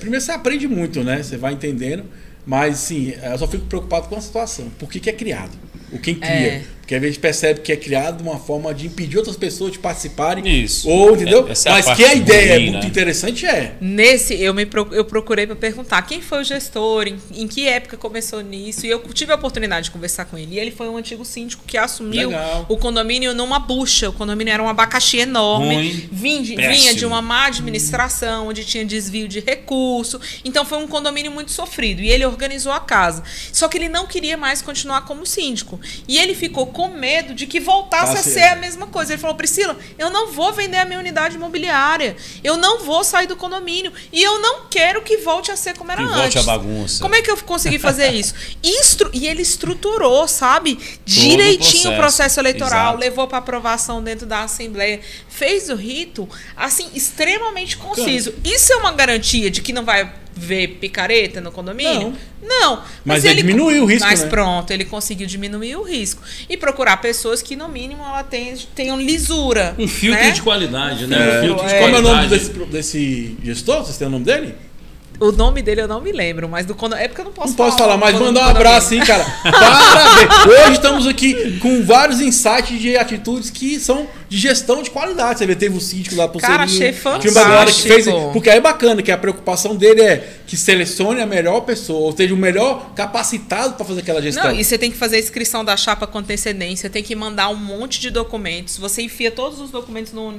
Primeiro você aprende muito, né? Você vai entendendo, mas sim, eu só fico preocupado com a situação. Por que é criado? O quem cria? Porque às vezes percebe que é criado uma forma de impedir outras pessoas de participarem. Isso. Ou, entendeu? Essa mas que a ideia é muito interessante, Nesse, eu procurei para perguntar quem foi o gestor, em que época começou nisso, e eu tive a oportunidade de conversar com ele. E ele foi um antigo síndico que assumiu o condomínio numa bucha. O condomínio era um abacaxi enorme. Vinha de uma má administração, onde tinha desvio de recurso. Então foi um condomínio muito sofrido. E ele organizou a casa. Só que ele não queria mais continuar como síndico. E ele ficou com medo de que voltasse a ser a mesma coisa. Ele falou, Priscila, eu não vou vender a minha unidade imobiliária, eu não vou sair do condomínio e eu não quero que volte a ser como era antes. Volte a bagunça. Como é que eu consegui fazer isso? E ele estruturou, sabe? Direitinho o processo eleitoral, exato, levou para aprovação dentro da Assembleia, fez o rito, assim, extremamente conciso. Isso é uma garantia de que não vai ver picareta no condomínio? Não. Não. Mas ele diminuiu o risco, Mas né? pronto, ele conseguiu diminuir o risco. E procurar pessoas que, no mínimo, ela tenham lisura. Um filtro né? de qualidade, né? É. Um filtro de Como é o nome qualidade. desse gestor? Vocês têm o nome dele? O nome dele eu não me lembro, mas do condomínio. É porque eu não posso Não posso falar, mas mandar um abraço aí, cara. Parabéns. Hoje estamos aqui com vários insights de atitudes que são de gestão de qualidade. Você vê, teve o síndico lá, Cara, achei Tinha uma galera que fantástico. fez. Porque aí é bacana, que a preocupação dele é que selecione a melhor pessoa, ou seja, o melhor capacitado para fazer aquela gestão. Não, e você tem que fazer a inscrição da chapa com antecedência, tem que mandar um monte de documentos. Você enfia todos os documentos no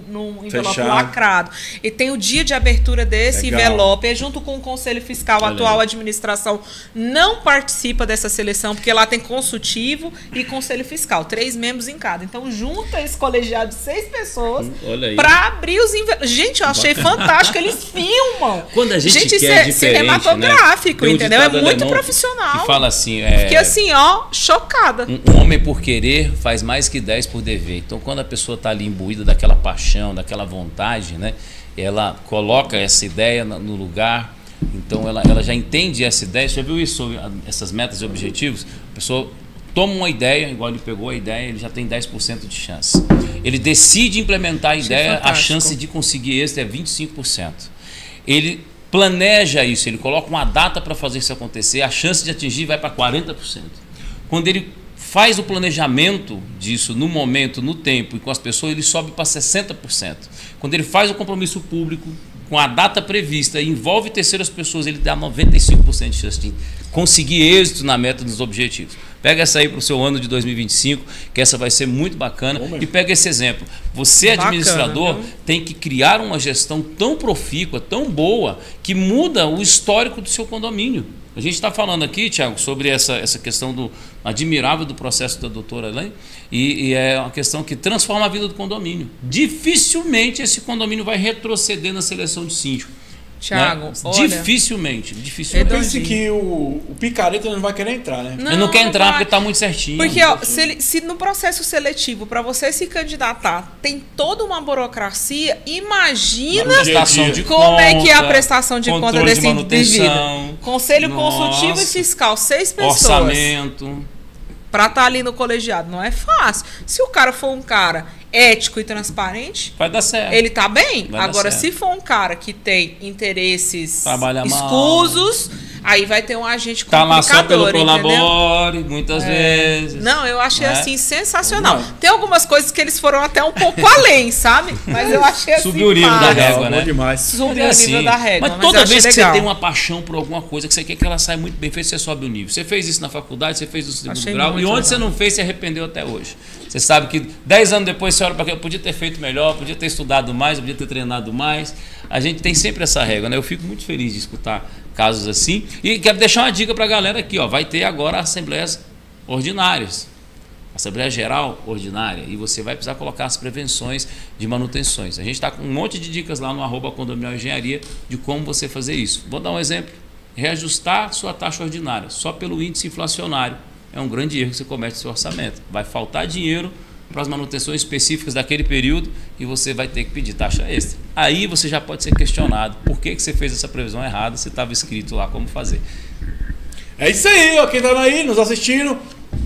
envelope Fechado. lacrado. E tem o dia de abertura desse Legal. envelope, é junto com o Conselho Fiscal. A Olha atual aí. administração não participa dessa seleção, porque lá tem consultivo e Conselho Fiscal, 3 membros em cada. Então, junta esse colegiado de 6 pessoas Olha aí. para abrir os envelopes. Gente, eu achei fantástico, eles filmam. Quando a gente isso quer é diferente, cinematográfico, né? Tem um entendeu? É ditado muito alemão profissional. Que fala assim, Fiquei assim, ó, chocada. um homem por querer faz mais que 10 por dever. Então, quando a pessoa está ali imbuída daquela paixão, daquela vontade, né? Ela coloca essa ideia no lugar. Então, ela já entende essa ideia. Você já viu isso sobre essas metas e objetivos? A pessoa toma uma ideia, igual ele pegou a ideia, ele já tem 10% de chance. Ele decide implementar a ideia, a fantástico. chance de conseguir êxito é 25%. Ele planeja isso, ele coloca uma data para fazer isso acontecer, a chance de atingir vai para 40%. Quando ele faz o planejamento disso no momento, no tempo e com as pessoas, ele sobe para 60%. Quando ele faz o compromisso público com a data prevista e envolve terceiras pessoas, ele dá 95% de chance de conseguir êxito na meta dos objetivos. Pega essa aí para o seu ano de 2025, que essa vai ser muito bacana. E pega esse exemplo. Você, Bacana, administrador, viu? tem que criar uma gestão tão profícua, tão boa, que muda o histórico do seu condomínio. A gente está falando aqui, Thiago, sobre essa questão do admirável do processo da doutora Elaine, e é uma questão que transforma a vida do condomínio. Dificilmente esse condomínio vai retroceder na seleção de síndico. Thiago, né? olha... Dificilmente. Eu penso que o picareta não vai querer entrar, né? Ele não quer entrar vai. porque está muito certinho. Porque ó, se no processo seletivo, para você se candidatar, tem toda uma burocracia, imagina prestação de como é que é a conta, prestação de conta controle desse de manutenção, indivíduo. Conselho consultivo e nossa, fiscal, 6 pessoas. orçamento. Para estar ali no colegiado, não é fácil. Se o cara for um cara ético e transparente, Vai dar certo. ele tá bem. Vai dar Agora, certo. se for um cara que tem interesses Trabalha mal. escusos, aí vai ter um agente Tá complicador, lá só pelo entendeu? Prolabore, muitas vezes. Não, eu achei Né? assim sensacional. Não. Tem algumas coisas que eles foram até um pouco além, sabe? Mas eu achei assim. Subiu o nível da massa. régua, Bom né? demais. Subiu É o nível da régua. Mas toda eu achei vez que legal. você tem uma paixão por alguma coisa, que você quer que ela saia muito bem feita, você sobe o nível. Você fez isso na faculdade, você fez isso no segundo Achei grau, muito e onde legal. você não fez, se arrependeu até hoje. Você sabe que 10 anos depois você olha para aquilo, podia ter feito melhor, podia ter estudado mais, podia ter treinado mais. A gente tem sempre essa régua, né? Eu fico muito feliz de escutar casos assim. E quero deixar uma dica para a galera aqui, ó. Vai ter agora assembleias ordinárias. Assembleia Geral Ordinária, e você vai precisar colocar as prevenções de manutenções. A gente está com um monte de dicas lá no @condominial engenharia de como você fazer isso. Vou dar um exemplo. Reajustar sua taxa ordinária só pelo índice inflacionário é um grande erro que você comete no seu orçamento. Vai faltar dinheiro para as manutenções específicas daquele período e você vai ter que pedir taxa extra. Aí você já pode ser questionado. Por que você fez essa previsão errada se estava escrito lá como fazer? É isso aí, ó. Quem tá aí nos assistindo,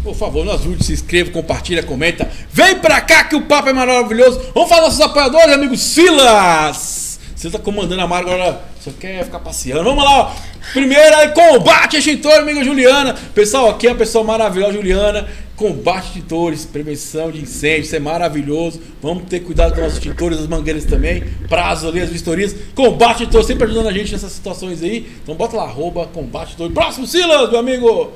por favor, nos ajude, se inscreva, compartilha, comenta. Vem pra cá que o papo é maravilhoso. Vamos falar dos nossos apoiadores, amigo Silas. Você tá comandando a mar agora, só quer ficar passeando. Vamos lá, ó. Primeiro aí, combate extintor, amiga Juliana. Pessoal, aqui é uma pessoa maravilhosa, Juliana. Combate extintores, prevenção de incêndio, isso é maravilhoso. Vamos ter cuidado com os extintores, as mangueiras também. Prazos ali, as vistorias. Combate extintor, sempre ajudando a gente nessas situações aí. Então bota lá, @combate extintor. Próximo, Silas, meu amigo.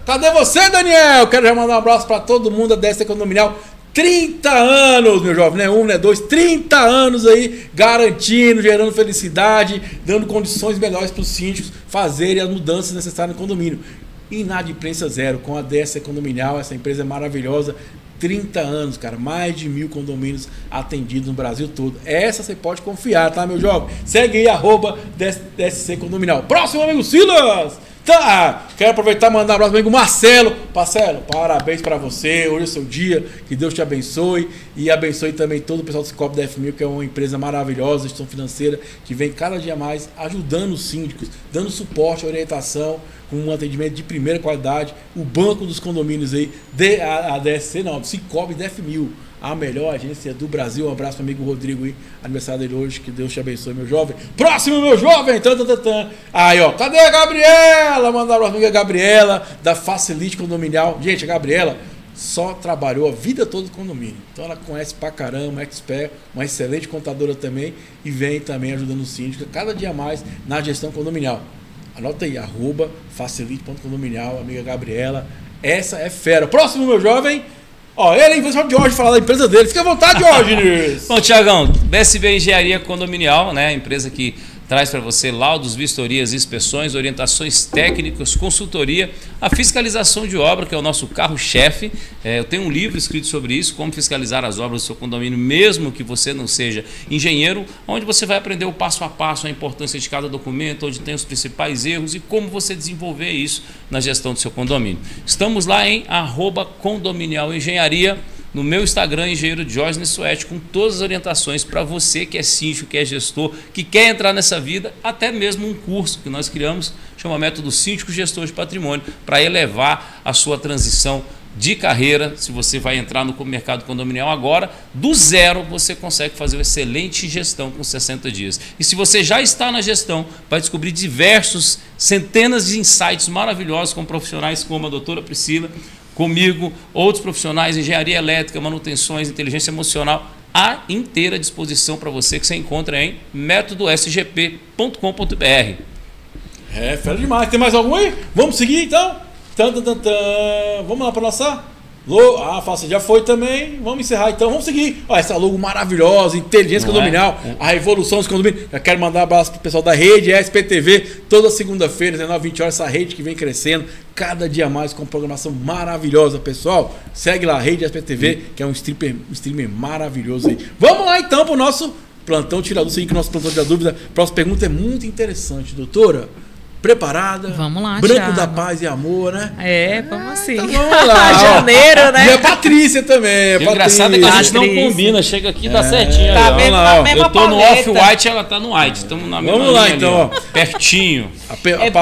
Cadê você, Daniel? Quero já mandar um abraço pra todo mundo da Décima Condominial. 30 anos, meu jovem, não é 1, não é 2, 30 anos aí, garantindo, gerando felicidade, dando condições melhores para os síndicos fazerem as mudanças necessárias no condomínio. Inadimplência zero, com a Décima Condominial, essa empresa é maravilhosa. 30 anos, cara, mais de 1.000 condomínios atendidos no Brasil todo. Essa você pode confiar, tá, meu jovem? Segue aí, @DSC Condominial. Próximo, amigo Silas! Tá, quero aproveitar e mandar um abraço pro amigo Marcelo. Marcelo, parabéns pra você. Hoje é o seu dia. Que Deus te abençoe. E abençoe também todo o pessoal do Cicobi DF1000, que é uma empresa maravilhosa, gestão financeira, que vem cada dia mais ajudando os síndicos, dando suporte, orientação, com um atendimento de primeira qualidade. O banco dos condomínios aí, a DSC não, Cicobi DF1000. A melhor agência do Brasil. Um abraço pro amigo Rodrigo aí, aniversário dele hoje. Que Deus te abençoe, meu jovem. Próximo, meu jovem. Aí, ó. Cadê a Gabriela? Manda um abraço pra amiga Gabriela, da Facilite Condominial. Gente, a Gabriela só trabalhou a vida toda no condomínio. Então ela conhece pra caramba, expert, uma excelente contadora também. E vem também ajudando o síndico cada dia mais na gestão condominial. Anota aí, @facilite.condominial, amiga Gabriela. Essa é fera. Próximo, meu jovem. Ó, ele vai o Jorge falar da empresa dele. Fica à vontade, Jorge. Bom, Tiagão, BSB Engenharia Condominial, né? Empresa que traz para você laudos, vistorias, inspeções, orientações técnicas, consultoria, a fiscalização de obra, que é o nosso carro-chefe. Eu tenho um livro escrito sobre isso, como fiscalizar as obras do seu condomínio, mesmo que você não seja engenheiro, onde você vai aprender o passo a passo, a importância de cada documento, onde tem os principais erros e como você desenvolver isso na gestão do seu condomínio. Estamos lá em @condominialengenharia. No meu Instagram, Engenheiro Diógenes Suete, com todas as orientações para você que é síndico, que é gestor, que quer entrar nessa vida, até mesmo um curso que nós criamos, chama Método Síndico Gestor de Patrimônio, para elevar a sua transição de carreira. Se você vai entrar no mercado condominial agora, do zero você consegue fazer uma excelente gestão com 60 dias. E se você já está na gestão, vai descobrir centenas de insights maravilhosos com profissionais como a doutora Priscila, comigo, outros profissionais, engenharia elétrica, manutenções, inteligência emocional, à inteira disposição para você, que você encontra em métodosgp.com.br. É, fera demais. Tem mais algum aí? Vamos seguir então? Vamos lá para nossa logo. Fácil, já foi também. Vamos encerrar então. Vamos seguir. Ó, essa logo maravilhosa, inteligência condominial, a revolução dos condomínios. Eu quero mandar um abraço pro pessoal da rede SPTV, toda segunda-feira, 19h20, essa rede que vem crescendo cada dia mais com programação maravilhosa, pessoal. Segue lá a rede SPTV, que é um streamer maravilhoso aí. Vamos lá então pro nosso plantão tirador. Sei que o nosso plantão de dúvida. Próxima pergunta é muito interessante, doutora. Preparada? Vamos lá, Branco Thiago. da paz e amor, né? Vamos assim. Então vamos lá. Janeiro, né? E a Patrícia também. O engraçado é que a gente não combina. Chega aqui e dá certinho. Tá Aí, mesmo, lá, ó. mesma eu tô no paleta. off-white, ela tá no white. Estamos na mesma Vamos lá, linha então, ali, ó. Pertinho.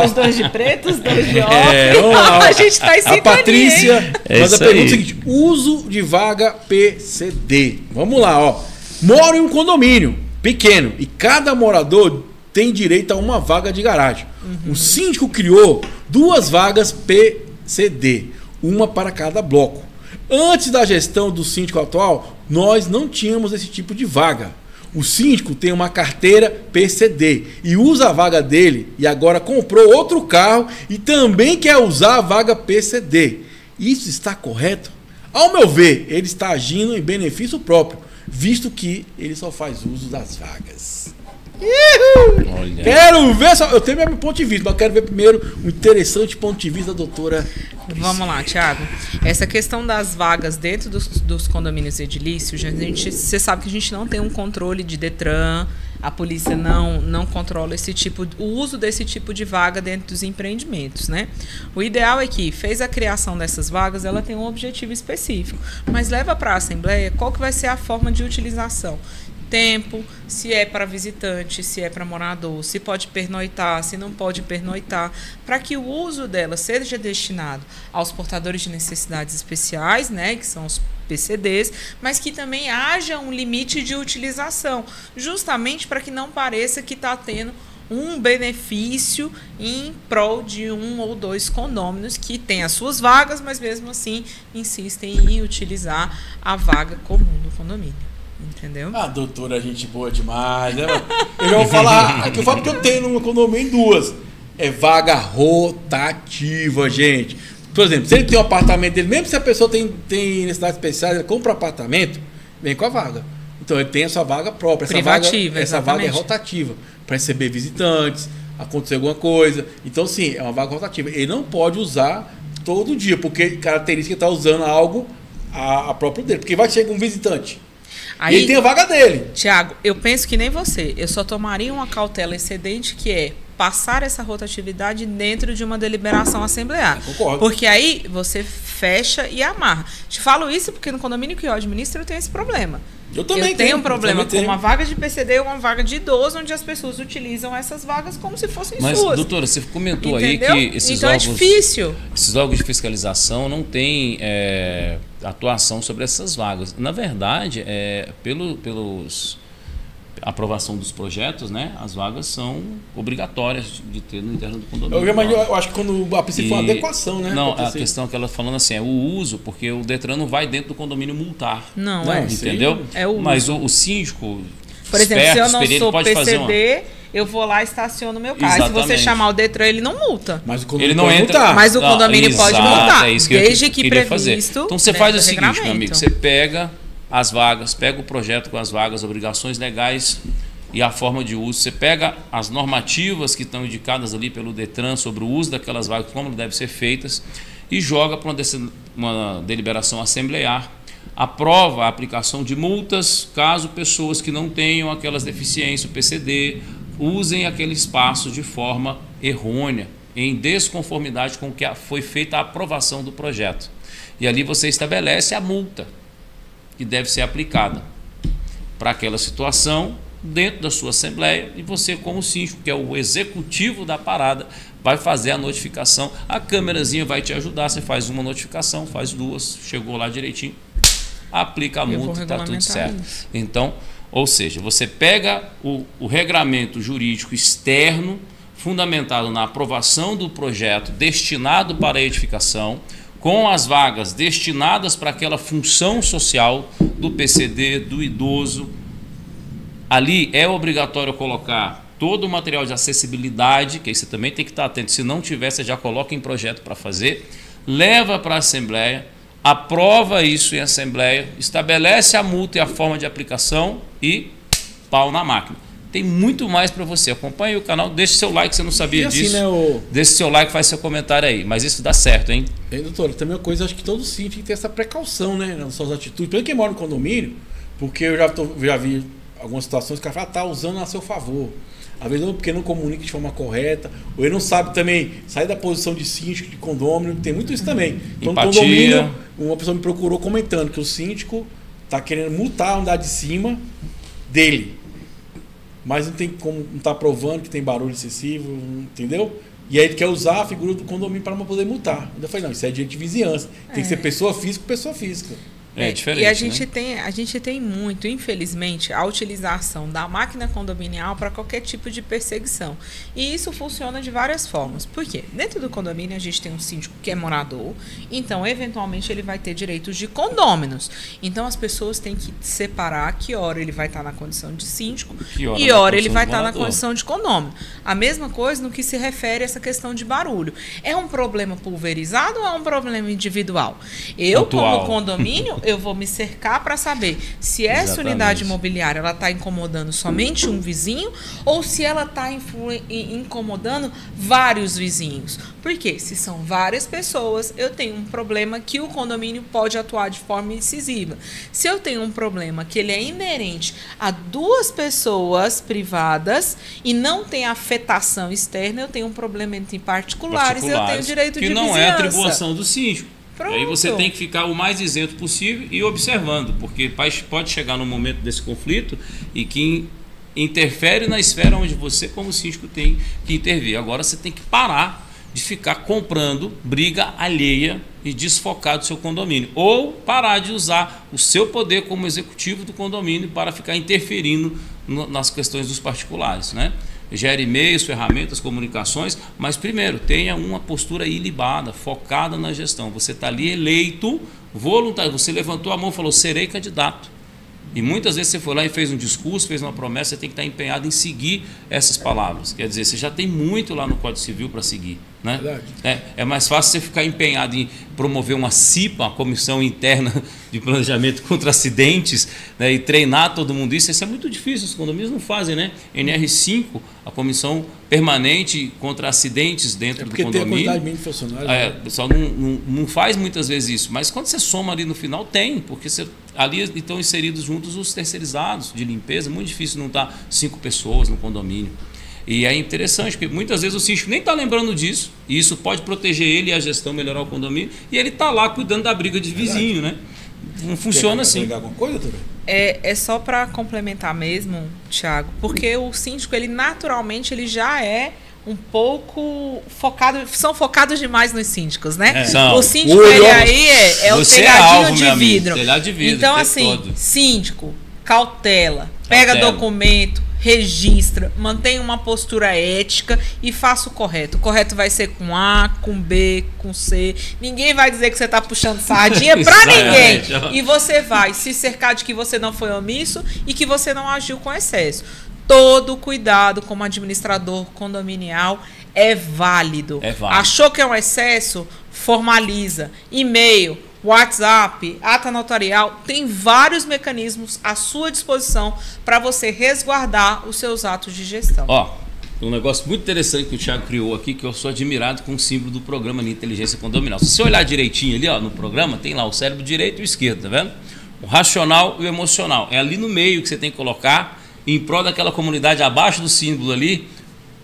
Os dois de preto, os dois de off. Vamos lá. A gente tá em sintonia, A Patrícia É manda a isso pergunta aí. seguinte: uso de vaga PCD. Vamos lá, ó. Moro em um condomínio pequeno e cada morador tem direito a uma vaga de garagem. O síndico criou 2 vagas PCD, uma para cada bloco. Antes da gestão do síndico atual, nós não tínhamos esse tipo de vaga. O síndico tem uma carteira PCD e usa a vaga dele e agora comprou outro carro e também quer usar a vaga PCD. Isso está correto? Ao meu ver, ele está agindo em benefício próprio, visto que ele só faz uso das vagas. Olha. Quero ver, eu tenho meu ponto de vista, mas eu quero ver primeiro o interessante ponto de vista da doutora. Vamos lá, Thiago. Essa questão das vagas dentro dos condomínios edilícios, você sabe que a gente não tem um controle de Detran, a polícia não controla o uso desse tipo de vaga dentro dos empreendimentos, né? O ideal é que fez a criação dessas vagas, ela tem um objetivo específico, mas leva para a Assembleia qual que vai ser a forma de utilização. Tempo, se é para visitante, se é para morador, se pode pernoitar, se não pode pernoitar, para que o uso dela seja destinado aos portadores de necessidades especiais, né, que são os PCDs, mas que também haja um limite de utilização, justamente para que não pareça que está tendo um benefício em prol de 1 ou 2 condôminos que têm as suas vagas, mas mesmo assim insistem em utilizar a vaga comum do condomínio. Entendeu? Doutora, gente boa demais, né? Eu já vou falar, eu falo que eu tenho no meu condomínio 2. É vaga rotativa, gente. Por exemplo, se ele tem um apartamento dele, mesmo se a pessoa tem necessidades especiais, ele compra um apartamento, vem com a vaga. Então ele tem a sua vaga própria. Essa vaga é rotativa, para receber visitantes, acontecer alguma coisa. Então, sim, é uma vaga rotativa. Ele não pode usar todo dia, porque característica está usando algo a própria dele. Porque vai chegar um visitante. Aí, ele tem a vaga dele. Tiago, eu penso que nem você. Eu só tomaria uma cautela excedente que é passar essa rotatividade dentro de uma deliberação assemblear. Concordo. Porque aí você fecha e amarra. Te falo isso porque no condomínio que eu administro eu tenho esse problema. Eu também eu tenho um problema com uma uma vaga de PCD ou uma vaga de idoso, onde as pessoas utilizam essas vagas como se fossem Mas, suas. doutora, você comentou Entendeu? aí que esses então órgãos, é difícil. esses órgãos de fiscalização não têm atuação sobre essas vagas. Na verdade, pelos aprovação dos projetos, né, as vagas são obrigatórias de ter no interno do condomínio. Eu acho que quando a princípio foi uma adequação, né? Não, a questão que ela falando assim é o uso, porque o Detran não vai dentro do condomínio multar. Não, entendeu? É o uso. Mas o síndico, por exemplo, se eu não sou pode fazer PCD, eu vou lá e estaciono meu carro. Se você chamar o Detran, ele não multa. Mas o condomínio ele não pode entra, multar. Mas o condomínio pode multar. É isso que desde eu que queria previsto. fazer. Então você faz o seguinte, regulamento. meu amigo, você pega as vagas, pega o projeto com as vagas, obrigações legais e a forma de uso. Você pega as normativas que estão indicadas ali pelo Detran sobre o uso daquelas vagas, como devem ser feitas, e joga para uma deliberação assemblear. Aprova a aplicação de multas caso pessoas que não tenham aquelas deficiências, o PCD, usem aquele espaço de forma errônea, em desconformidade com o que foi feita a aprovação do projeto. E ali você estabelece a multa que deve ser aplicada para aquela situação dentro da sua assembleia, e você, como síndico, que é o executivo da parada, vai fazer a notificação. A câmerazinha vai te ajudar, você faz uma notificação, faz duas, chegou lá direitinho, aplica a multa e está tudo certo. Isso. Então, ou seja, você pega o regramento jurídico externo, fundamentado na aprovação do projeto destinado para a edificação, com as vagas destinadas para aquela função social do PCD, do idoso. Ali é obrigatório colocar todo o material de acessibilidade, que aí você também tem que estar atento. Se não tiver, você já coloca em projeto para fazer, leva para a Assembleia, aprova isso em Assembleia, estabelece a multa e a forma de aplicação e pau na máquina. Tem muito mais para você. Acompanhe o canal, deixe seu like, se você não sabia assim, disso. Né, deixe seu like, faz seu comentário aí. Mas isso dá certo, hein? Doutor, também é uma coisa, acho que todo síndico tem que ter essa precaução, né, nas suas atitudes. Pelo quem mora no condomínio, porque eu já vi algumas situações que o cara fala, usando a seu favor. Às vezes porque não comunica de forma correta, ou ele não sabe também sair da posição de síndico, de condômino, tem muito isso também. Então, no condomínio, uma pessoa me procurou comentando que o síndico está querendo multar a unidade de cima dele, mas não tem como, não está provando que tem barulho excessivo, entendeu? E aí ele quer usar a figura do condomínio para não poder multar. Eu falei, não, isso é direito de vizinhança. Tem que ser pessoa física com pessoa física. É diferente, e a gente tem muito, infelizmente, a utilização da máquina condominial para qualquer tipo de perseguição. E isso funciona de várias formas. Por quê? Dentro do condomínio a gente tem um síndico que é morador, então eventualmente ele vai ter direitos de condôminos. Então as pessoas têm que separar que hora ele vai estar na condição de síndico e hora ele vai estar na condição de condômino. A mesma coisa no que se refere a essa questão de barulho. É um problema pulverizado ou é um problema individual? Eu, como condomínio, eu vou me cercar para saber se essa unidade imobiliária está incomodando somente um vizinho ou se ela está incomodando vários vizinhos. Porque se são várias pessoas, eu tenho um problema que o condomínio pode atuar de forma incisiva. Se eu tenho um problema que ele é inerente a duas pessoas privadas e não tem afetação externa, eu tenho um problema entre particulares e eu tenho direito de vizinhança. Que não é atribuição do síndico. Pronto. E aí você tem que ficar o mais isento possível e observando, porque pode chegar num momento desse conflito e que interfere na esfera onde você, como síndico, tem que intervir. Agora você tem que parar de ficar comprando briga alheia e desfocar do seu condomínio. Ou parar de usar o seu poder como executivo do condomínio para ficar interferindo nas questões dos particulares, né? Gere e-mails, ferramentas, comunicações, mas primeiro, tenha uma postura ilibada, focada na gestão. Você está ali eleito, voluntário, você levantou a mão e falou, serei candidato. E muitas vezes você foi lá e fez um discurso, fez uma promessa, você tem que estar empenhado em seguir essas palavras. Quer dizer, você já tem muito lá no Código Civil para seguir. Né? É mais fácil você ficar empenhado em promover uma CIPA, uma Comissão Interna de Planejamento contra Acidentes, né, e treinar todo mundo isso. Isso é muito difícil, os condomínios não fazem, né? NR5, a Comissão Permanente contra Acidentes dentro do condomínio. Porque tem a quantidade mínima de funcionários. O pessoal não faz muitas vezes isso, mas quando você soma ali no final, tem, porque ali estão inseridos juntos os terceirizados de limpeza, muito difícil não estar 5 pessoas no condomínio. E é interessante, porque muitas vezes o síndico nem está lembrando disso, e isso pode proteger ele e a gestão, melhorar o condomínio, e ele está lá cuidando da briga de vizinho, né? Não funciona assim. Quer alguma coisa, doutor? É só para complementar mesmo, Thiago, porque o síndico, ele naturalmente, ele já é um pouco focado, são focados demais nos síndicos, né? São. O síndico, ele aí é o telhadinho de vidro. Telhado de vidro. Então, assim, síndico, cautela, pega documento, registra, mantém uma postura ética e faça o correto. O correto vai ser com A, com B, com C. Ninguém vai dizer que você está puxando sardinha para ninguém. E você vai se cercar de que você não foi omisso e que você não agiu com excesso. Todo cuidado como administrador condominial é válido. Achou que é um excesso? Formaliza. E-mail, WhatsApp, ata notarial, tem vários mecanismos à sua disposição para você resguardar os seus atos de gestão. Um negócio muito interessante que o Thiago criou aqui, que eu sou admirado com o símbolo do programa de inteligência condominial. Se você olhar direitinho ali, no programa, tem lá o cérebro direito e o esquerdo, tá vendo? O racional e o emocional. É ali no meio que você tem que colocar, em prol daquela comunidade abaixo do símbolo ali,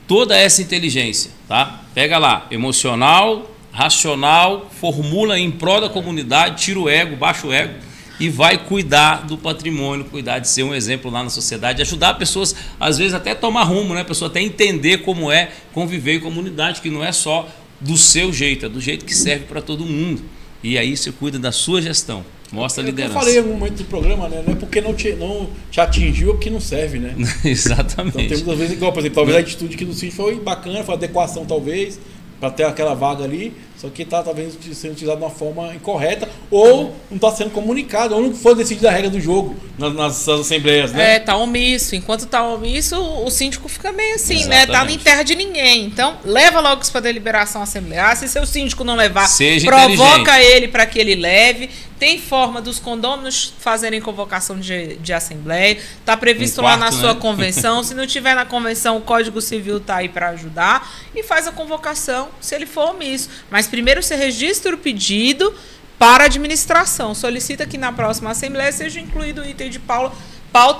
toda essa inteligência, tá? Pega lá, emocional, racional, formula em prol da comunidade, tira o ego, baixa o ego e vai cuidar do patrimônio, cuidar de ser um exemplo lá na sociedade, ajudar pessoas, às vezes até tomar rumo, né? A pessoa até entender como é conviver em comunidade, que não é só do seu jeito, é do jeito que serve para todo mundo. E aí você cuida da sua gestão, mostra a liderança. Eu falei em algum momento do programa, né? Não é porque não te atingiu que não serve, né? Exatamente. Então tem muitas vezes igual, por exemplo, talvez a atitude aqui do síndico foi bacana, foi adequação talvez, para ter aquela vaga ali, só que está talvez sendo utilizado de uma forma incorreta, ou não está sendo comunicado, ou não foi decidida a regra do jogo nas assembleias, né? Tá omisso. Enquanto tá omisso, o síndico fica meio assim, né? Tá em terra de ninguém. Então, leva logo isso para deliberação assemblear. Se seu síndico não levar, provoca ele para que ele leve. Tem forma dos condôminos fazerem convocação de assembleia. Está previsto lá na sua convenção. Se não tiver na convenção, o Código Civil está aí para ajudar. E faz a convocação se ele for omisso. Mas primeiro você registra o pedido para a administração. Solicita que na próxima assembleia seja incluído o item de pauta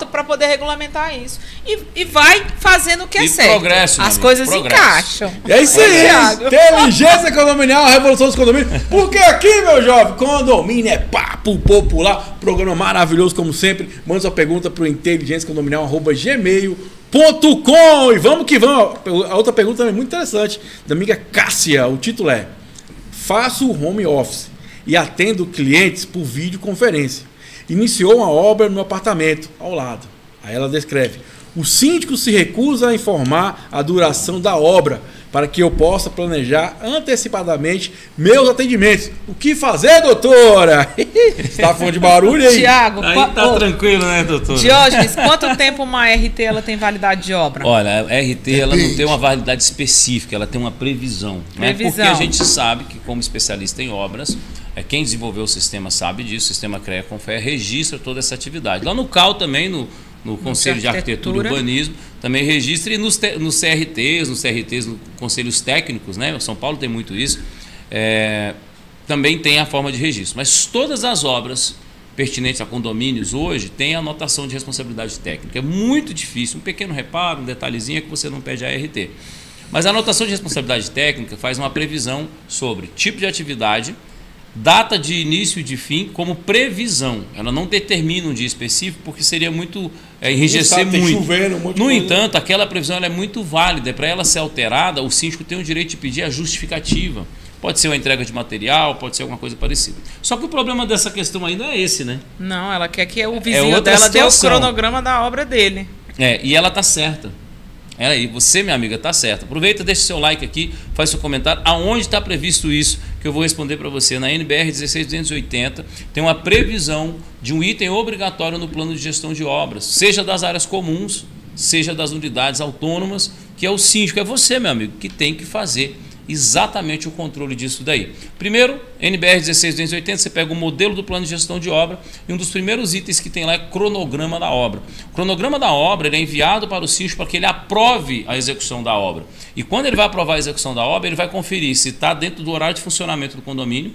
para poder regulamentar isso. E vai fazendo o que é certo. Progresso, as coisas encaixam. É isso aí. Inteligência condominial, a revolução dos condomínios. Porque aqui, meu jovem, condomínio é papo popular. Programa maravilhoso, como sempre. Manda sua pergunta para o inteligenciacondominial@gmail.com. E vamos que vamos. A outra pergunta é muito interessante, da amiga Cássia. O título é: faço home office e atendo clientes por videoconferência. Iniciou uma obra no apartamento ao lado. Aí ela descreve: o síndico se recusa a informar a duração da obra para que eu possa planejar antecipadamente meus atendimentos. O que fazer, doutora? Você tá falando de barulho aí? Tiago, aí tá tranquilo, né, doutora? Diógenes, quanto tempo uma RT ela tem validade de obra? Olha, a RT ela não tem uma validade específica, ela tem uma previsão. Né? Porque a gente sabe que, como especialista em obras, quem desenvolveu o sistema sabe disso, o sistema CREA-CONFER registra toda essa atividade. Lá no CAL também, no Conselho de Arquitetura e Urbanismo, também registra, e nos CRTs, nos conselhos técnicos, né? São Paulo tem muito isso, também tem a forma de registro. Mas todas as obras pertinentes a condomínios hoje têm anotação de responsabilidade técnica. É muito difícil, um pequeno reparo, um detalhezinho é que você não pede a RT. Mas a anotação de responsabilidade técnica faz uma previsão sobre tipo de atividade, data de início e de fim como previsão. Ela não determina um dia específico, porque seria muito enrijecer muito. No entanto, aquela previsão ela é muito válida. Para ela ser alterada, o síndico tem o direito de pedir a justificativa. Pode ser uma entrega de material, pode ser alguma coisa parecida. Só que o problema dessa questão ainda é esse, né? Não, ela quer que o vizinho dela dê o cronograma da obra dele. E ela está certa. Aí, você, minha amiga, está certa. Aproveita, deixa seu like aqui, faz seu comentário. Aonde está previsto isso, que eu vou responder para você. Na NBR 16280 tem uma previsão de um item obrigatório no plano de gestão de obras, seja das áreas comuns, seja das unidades autônomas, que é o síndico, é você, meu amigo, que tem que fazer exatamente o controle disso daí. Primeiro, NBR 16280, você pega o modelo do plano de gestão de obra e um dos primeiros itens que tem lá é cronograma da obra. O cronograma da obra ele é enviado para o síndico para que ele aprove a execução da obra. E quando ele vai aprovar a execução da obra, ele vai conferir se está dentro do horário de funcionamento do condomínio.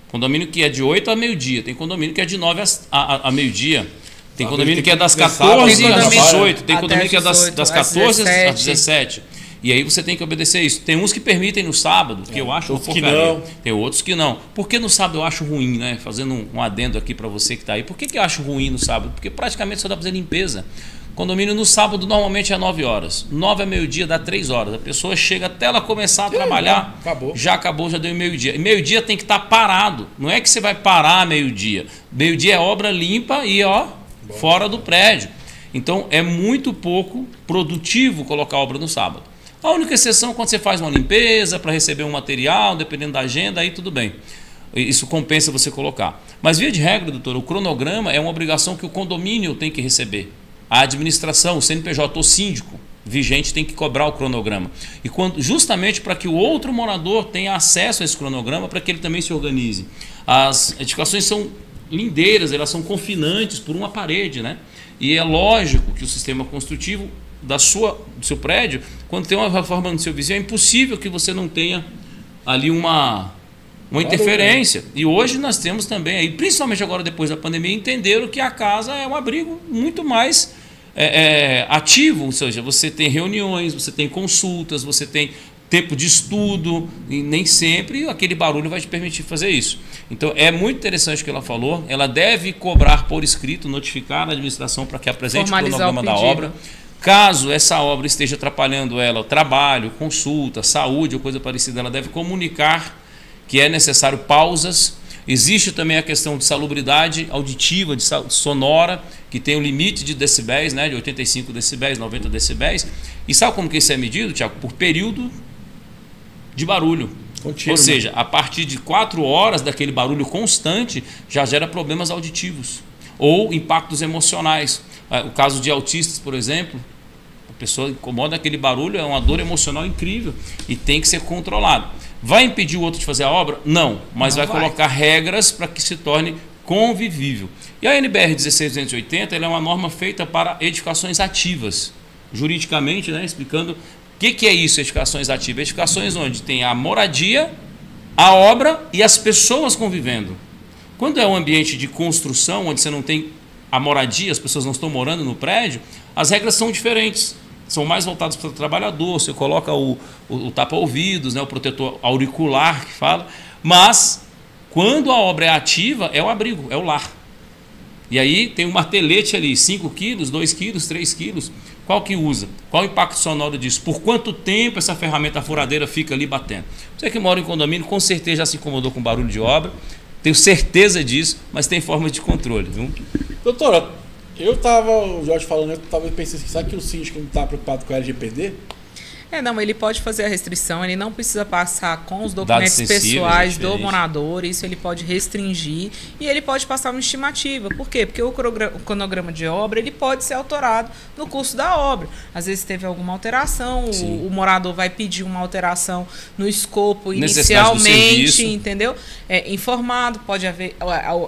Condomínio que é de 8 a meio-dia, tem condomínio que é de 9 a meio-dia. Tem condomínio que é das 14 às 18. Tem condomínio que é das 14 às 17. E aí você tem que obedecer isso. Tem uns que permitem no sábado, que eu acho uma porcaria. Tem outros que não. Por que no sábado eu acho ruim, né? Fazendo um adendo aqui para você que está aí. Por que eu acho ruim no sábado? Porque praticamente só dá para fazer limpeza. Condomínio no sábado normalmente é 9 horas. 9 a meio-dia dá 3 horas. A pessoa chega até ela começar a trabalhar. Já acabou, já deu meio-dia. E meio-dia tem que estar parado. Não é que você vai parar meio-dia. Meio-dia é obra limpa e fora do prédio. Então é muito pouco produtivo colocar obra no sábado. A única exceção é quando você faz uma limpeza para receber um material, dependendo da agenda, aí tudo bem. Isso compensa você colocar. Mas via de regra, doutor, o cronograma é uma obrigação que o condomínio tem que receber. A administração, o CNPJ, o síndico vigente tem que cobrar o cronograma. E justamente para que o outro morador tenha acesso a esse cronograma, para que ele também se organize. As edificações são lindeiras, elas são confinantes por uma parede, né? E é lógico que o sistema construtivo do seu prédio, quando tem uma reforma no seu vizinho, é impossível que você não tenha ali uma interferência. E hoje nós temos também, aí, principalmente agora depois da pandemia, entenderam que a casa é um abrigo muito mais ativo, ou seja, você tem reuniões, você tem consultas, você tem tempo de estudo, e nem sempre aquele barulho vai te permitir fazer isso. Então é muito interessante o que ela falou. Ela deve cobrar por escrito, notificar a administração para que apresente o cronograma da obra. Caso essa obra esteja atrapalhando ela, o trabalho, consulta, saúde ou coisa parecida, ela deve comunicar que é necessário pausas. Existe também a questão de salubridade auditiva, de sonora, que tem um limite de decibéis, né, de 85 decibéis, 90 decibéis. E sabe como que isso é medido, Tiago? Por período de barulho. Contínuo, ou seja, a partir de 4 horas daquele barulho constante, já gera problemas auditivos ou impactos emocionais. O caso de autistas, por exemplo, a pessoa incomoda aquele barulho, é uma dor emocional incrível e tem que ser controlado. Vai impedir o outro de fazer a obra? Não, mas vai colocar regras para que se torne convivível. E a NBR 16280 ela é uma norma feita para edificações ativas, juridicamente, né, explicando o que é isso, edificações ativas. Edificações onde tem a moradia, a obra e as pessoas convivendo. Quando é um ambiente de construção, onde você não tem a moradia, as pessoas não estão morando no prédio, as regras são diferentes. São mais voltadas para o trabalhador, você coloca o tapa-ouvidos, né, o protetor auricular que fala, mas quando a obra é ativa, é o abrigo, é o lar. E aí tem um martelete ali, 5 quilos, 2 quilos, 3 quilos, qual que usa? Qual o impacto sonoro disso? Por quanto tempo essa ferramenta furadeira fica ali batendo? Você que mora em condomínio, com certeza já se incomodou com barulho de obra, tenho certeza disso, mas tem forma de controle. Viu? Doutora, o Jorge falando, eu estava pensando assim, sabe que o síndico não está preocupado com a LGPD? Não, ele pode fazer a restrição, ele não precisa passar com os documentos pessoais do morador, isso ele pode restringir e ele pode passar uma estimativa. Por quê? Porque o cronograma de obra ele pode ser alterado no curso da obra. Às vezes teve alguma alteração, o morador vai pedir uma alteração no escopo inicialmente, entendeu? Informado, pode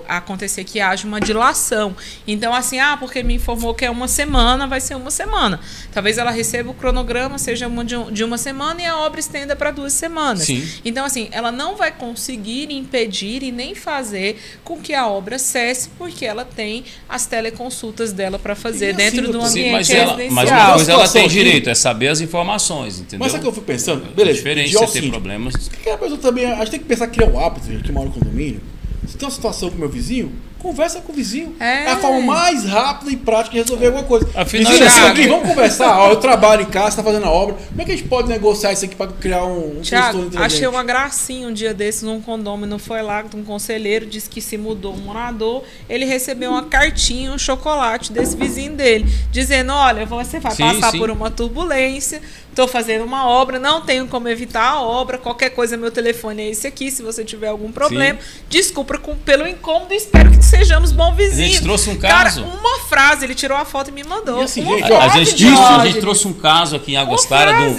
acontecer que haja uma dilação. Então, assim, porque me informou que é uma semana, vai ser uma semana. Talvez ela receba o cronograma, seja de uma semana e a obra estenda para 2 semanas. Sim. Então, assim, ela não vai conseguir impedir e nem fazer com que a obra cesse, porque ela tem as teleconsultas dela para fazer dentro do ambiente residencial. Mas uma coisa ela tem direito, é saber as informações, entendeu? Mas sabe o que eu fico pensando? Beleza, diferente você ter problemas. Porque a pessoa também, a gente tem que pensar que é um hábito, gente, que mora no condomínio. Se tem uma situação com o meu vizinho, conversa com o vizinho. É a forma mais rápida e prática de resolver alguma coisa. Afinal, vizinho, vamos conversar. Eu trabalho em casa, está fazendo a obra. Como é que a gente pode negociar isso aqui para criar um Thiago, achei uma gracinha um dia desses num condomínio. Foi lá, um conselheiro disse que se mudou um morador. Ele recebeu uma cartinha, um chocolate desse vizinho dele, dizendo: olha, você vai passar por uma turbulência. Estou fazendo uma obra, não tenho como evitar a obra. Qualquer coisa, meu telefone é esse aqui. Se você tiver algum problema, desculpa pelo incômodo. Espero que sejamos bons vizinhos. A gente trouxe um caso. Cara, uma frase, ele tirou a foto e me mandou. E assim, a gente trouxe um caso aqui em Águas Claras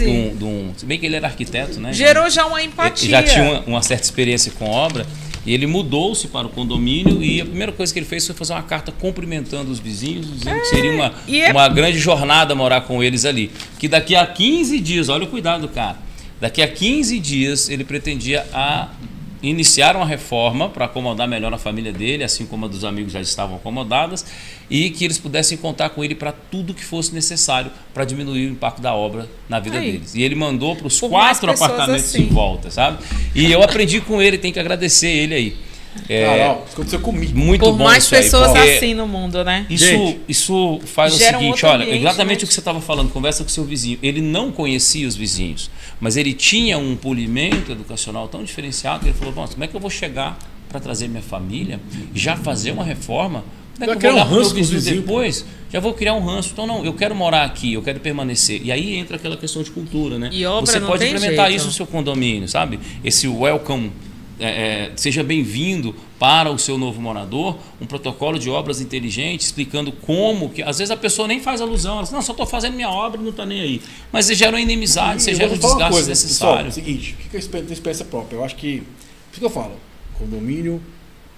se bem que ele era arquiteto, né? Gerou já uma empatia. Já tinha uma certa experiência com obra. E ele mudou-se para o condomínio e a primeira coisa que ele fez foi fazer uma carta cumprimentando os vizinhos, dizendo que seria uma grande jornada morar com eles ali. Que daqui a 15 dias, olha o cuidado do cara, daqui a 15 dias ele pretendia iniciaram a reforma para acomodar melhor a família dele, assim como a dos amigos já estavam acomodadas, e que eles pudessem contar com ele para tudo que fosse necessário para diminuir o impacto da obra na vida deles. E ele mandou para os 4 apartamentos assim em volta, sabe? E eu aprendi com ele, tem que agradecer ele aí. Carol, isso aconteceu comigo. Muito por bom mais isso aí, pessoas assim no mundo, né? Isso faz o seguinte, olha, ambiente, exatamente o que você estava falando, conversa com o seu vizinho. Ele não conhecia os vizinhos, mas ele tinha um polimento educacional tão diferenciado que ele falou, como é que eu vou chegar para trazer minha família e já fazer uma reforma? Como é que eu vou olhar para o meu vizinho depois? Já vou criar um ranço. Então, não, eu quero morar aqui, eu quero permanecer. E aí entra aquela questão de cultura, né? E obra você não pode tem implementar jeito. isso no seu condomínio, sabe? Esse welcome. Seja bem-vindo para o seu novo morador, um protocolo de obras inteligente, explicando como que... Às vezes a pessoa nem faz alusão, ela diz, não, só estou fazendo minha obra e não está nem aí. Mas você gera uma inimizade, você gera um desgaste desnecessário. É o seguinte, o que eu tenho experiência própria? Eu acho que... Por isso que eu falo, condomínio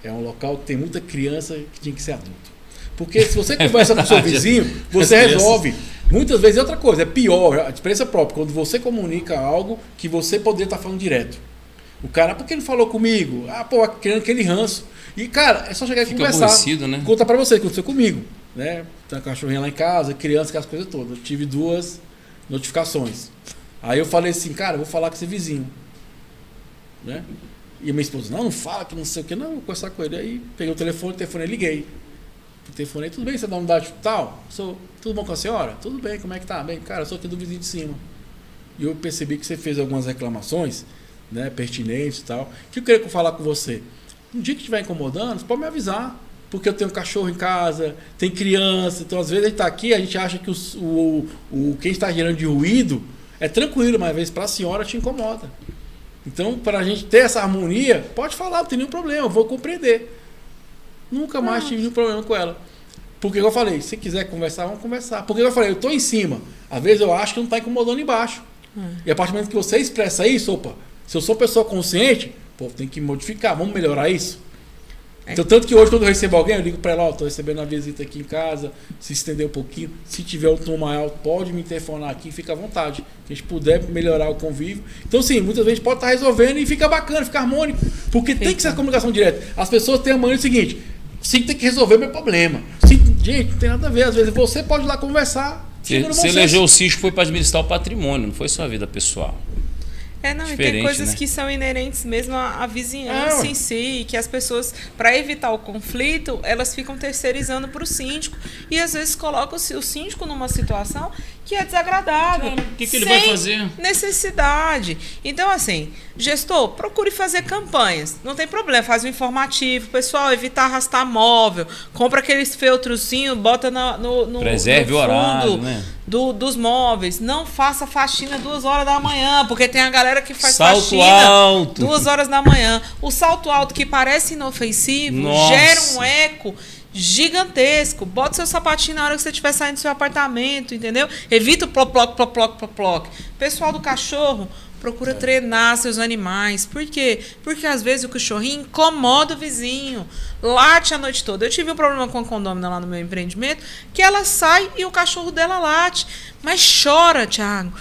é um local que tem muita criança que tinha que ser adulto. Porque se você conversa com o seu vizinho, você resolve. Muitas vezes é outra coisa, é pior, a experiência própria, quando você comunica algo que você poderia estar falando direto. O cara, por que ele falou comigo? Querendo aquele ranço. E, cara, é só chegar e conversar. Né? Contar pra você, aconteceu comigo. Né? Tem uma cachorrinha lá em casa, criança, aquelas coisas todas. Eu tive 2 notificações. Aí eu falei assim, cara, eu vou falar com esse vizinho. Né? E a minha esposa, não fala que não sei o que. Não, vou conversar com ele. Aí peguei o telefone liguei. Telefonei, tudo bem, você é da unidade tal? Tudo bom com a senhora? Tudo bem, como é que tá? Bem, cara, eu sou aqui do vizinho de cima. E eu percebi que você fez algumas reclamações, né, pertinentes e tal, que eu queria falar com você. Um dia que estiver incomodando, você pode me avisar, porque eu tenho um cachorro em casa, tem criança, então às vezes a gente está aqui, a gente acha que quem está gerando de ruído é tranquilo, mas às vezes para a senhora te incomoda. Então, para a gente ter essa harmonia, pode falar, não tem nenhum problema, eu vou compreender. Nunca mais tive nenhum problema com ela. Porque eu falei, se quiser conversar, vamos conversar. Porque eu falei, eu estou em cima, às vezes eu acho que não está incomodando embaixo. E a partir do momento que você expressa isso, se eu sou pessoa consciente, tem que modificar, vamos melhorar isso. Então, tanto que hoje, quando eu recebo alguém, eu ligo para ela, estou recebendo uma visita aqui em casa, se estender um pouquinho, se tiver um tom maior, pode me telefonar aqui, fica à vontade. Que a gente puder melhorar o convívio. Então, sim, muitas vezes pode estar resolvendo e fica bacana, fica harmônico, porque tem que ser a comunicação direta. As pessoas têm a mania do seguinte, sim, tem que resolver meu problema. Gente, não tem nada a ver, às vezes você pode ir lá conversar. Você elegeu o síndico, foi para administrar o patrimônio, não foi sua vida pessoal. E tem coisas que são inerentes mesmo à vizinhança em si, que as pessoas, para evitar o conflito, elas ficam terceirizando para o síndico e às vezes colocam o síndico numa situação que é desagradável. O que ele vai fazer? Necessidade. Então, assim, gestor, procure fazer campanhas. Não tem problema, faz um informativo. Pessoal, evitar arrastar móvel, compra aqueles feltrozinhos, bota no Preserve no o fundo horário, né? Dos móveis. Não faça faxina 2 horas da manhã, porque tem a galera que faz salto faxina alto 2 horas da manhã. O salto alto, que parece inofensivo, gera um eco gigantesco. Bota seu sapatinho na hora que você estiver saindo do seu apartamento, entendeu? Evita o plop-ploc, plop-ploc, plop-ploc. Pessoal do cachorro, procura treinar seus animais. Por quê? Porque às vezes o cachorrinho incomoda o vizinho, late a noite toda. Eu tive um problema com a condômina lá no meu empreendimento, que ela sai e o cachorro dela late. Mas chora, Thiago.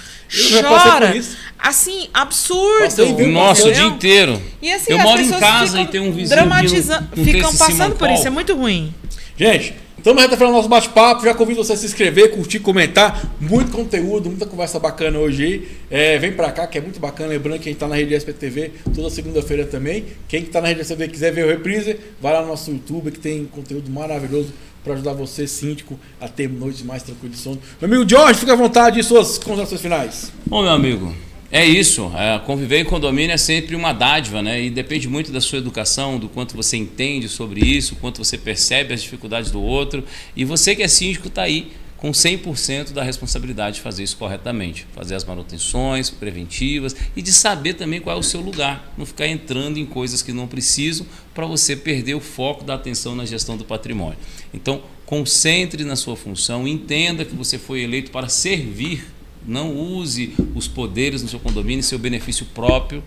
Chora. Assim, absurdo. Nossa, o dia inteiro. E assim, eu moro em casa e tem um vizinho dramatizando, ficam passando por isso. É muito ruim. Gente, estamos reta final do nosso bate-papo. Já convido você a se inscrever, curtir, comentar. Muito conteúdo, muita conversa bacana hoje aí. Vem pra cá, que é muito bacana. Lembrando que a gente tá na Rede SPTV toda segunda-feira também. Quem que tá na Rede SPTV quiser ver o reprise, vai lá no nosso YouTube, que tem conteúdo maravilhoso para ajudar você, síndico, a ter noites mais tranquilas de sono. Meu amigo Jorge, fica à vontade de suas considerações finais. Bom, meu amigo, é isso. Conviver em condomínio é sempre uma dádiva, né? E depende muito da sua educação, do quanto você entende sobre isso, o quanto você percebe as dificuldades do outro. E você que é síndico está aí com 100% da responsabilidade de fazer isso corretamente. Fazer as manutenções preventivas e de saber também qual é o seu lugar. Não ficar entrando em coisas que não precisam para você perder o foco da atenção na gestão do patrimônio. Então, concentre na sua função, entenda que você foi eleito para servir. Não use os poderes no seu condomínio em seu benefício próprio.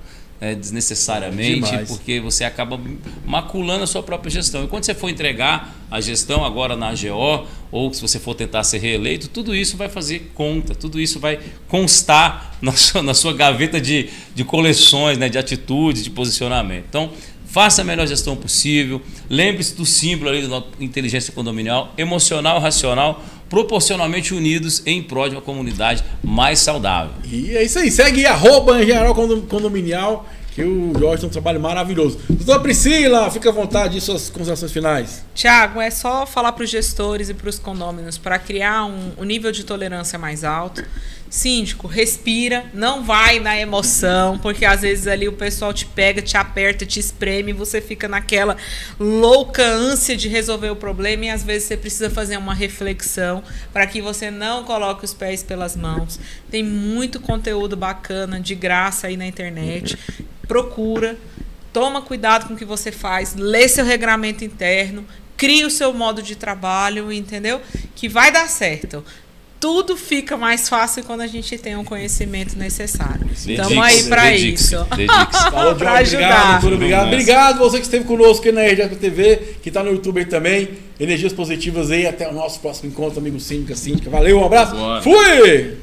desnecessariamente, Demais. porque você acaba maculando a sua própria gestão. E quando você for entregar a gestão agora na AGO, ou se você for tentar ser reeleito, tudo isso vai fazer conta, tudo isso vai constar na sua gaveta de coleções, né, de atitude, de posicionamento. Então, faça a melhor gestão possível, lembre-se do símbolo ali da inteligência condominial, emocional e racional, proporcionalmente unidos em prol de uma comunidade mais saudável. E é isso aí, segue @Engenharia Condominial, que o Jorge tem um trabalho maravilhoso. Doutora Priscila, fica à vontade de suas considerações finais. Tiago, é só falar para os gestores e para os condôminos para criar um nível de tolerância mais alto. Síndico, respira, não vai na emoção, porque às vezes ali o pessoal te pega, te aperta, te espreme, e você fica naquela louca ânsia de resolver o problema, e às vezes você precisa fazer uma reflexão para que você não coloque os pés pelas mãos. Tem muito conteúdo bacana, de graça aí na internet. Procura, toma cuidado com o que você faz, lê seu regramento interno, crie o seu modo de trabalho, entendeu? Que vai dar certo. Tudo fica mais fácil quando a gente tem o conhecimento necessário. Estamos aí para isso. Falou, Jorge. Obrigado, doutor, obrigado. Obrigado você que esteve conosco aqui na Energia TV, que está no YouTube aí também. Energias positivas aí. Até o nosso próximo encontro, amigo síndica, síndica. Valeu, um abraço. Boa. Fui!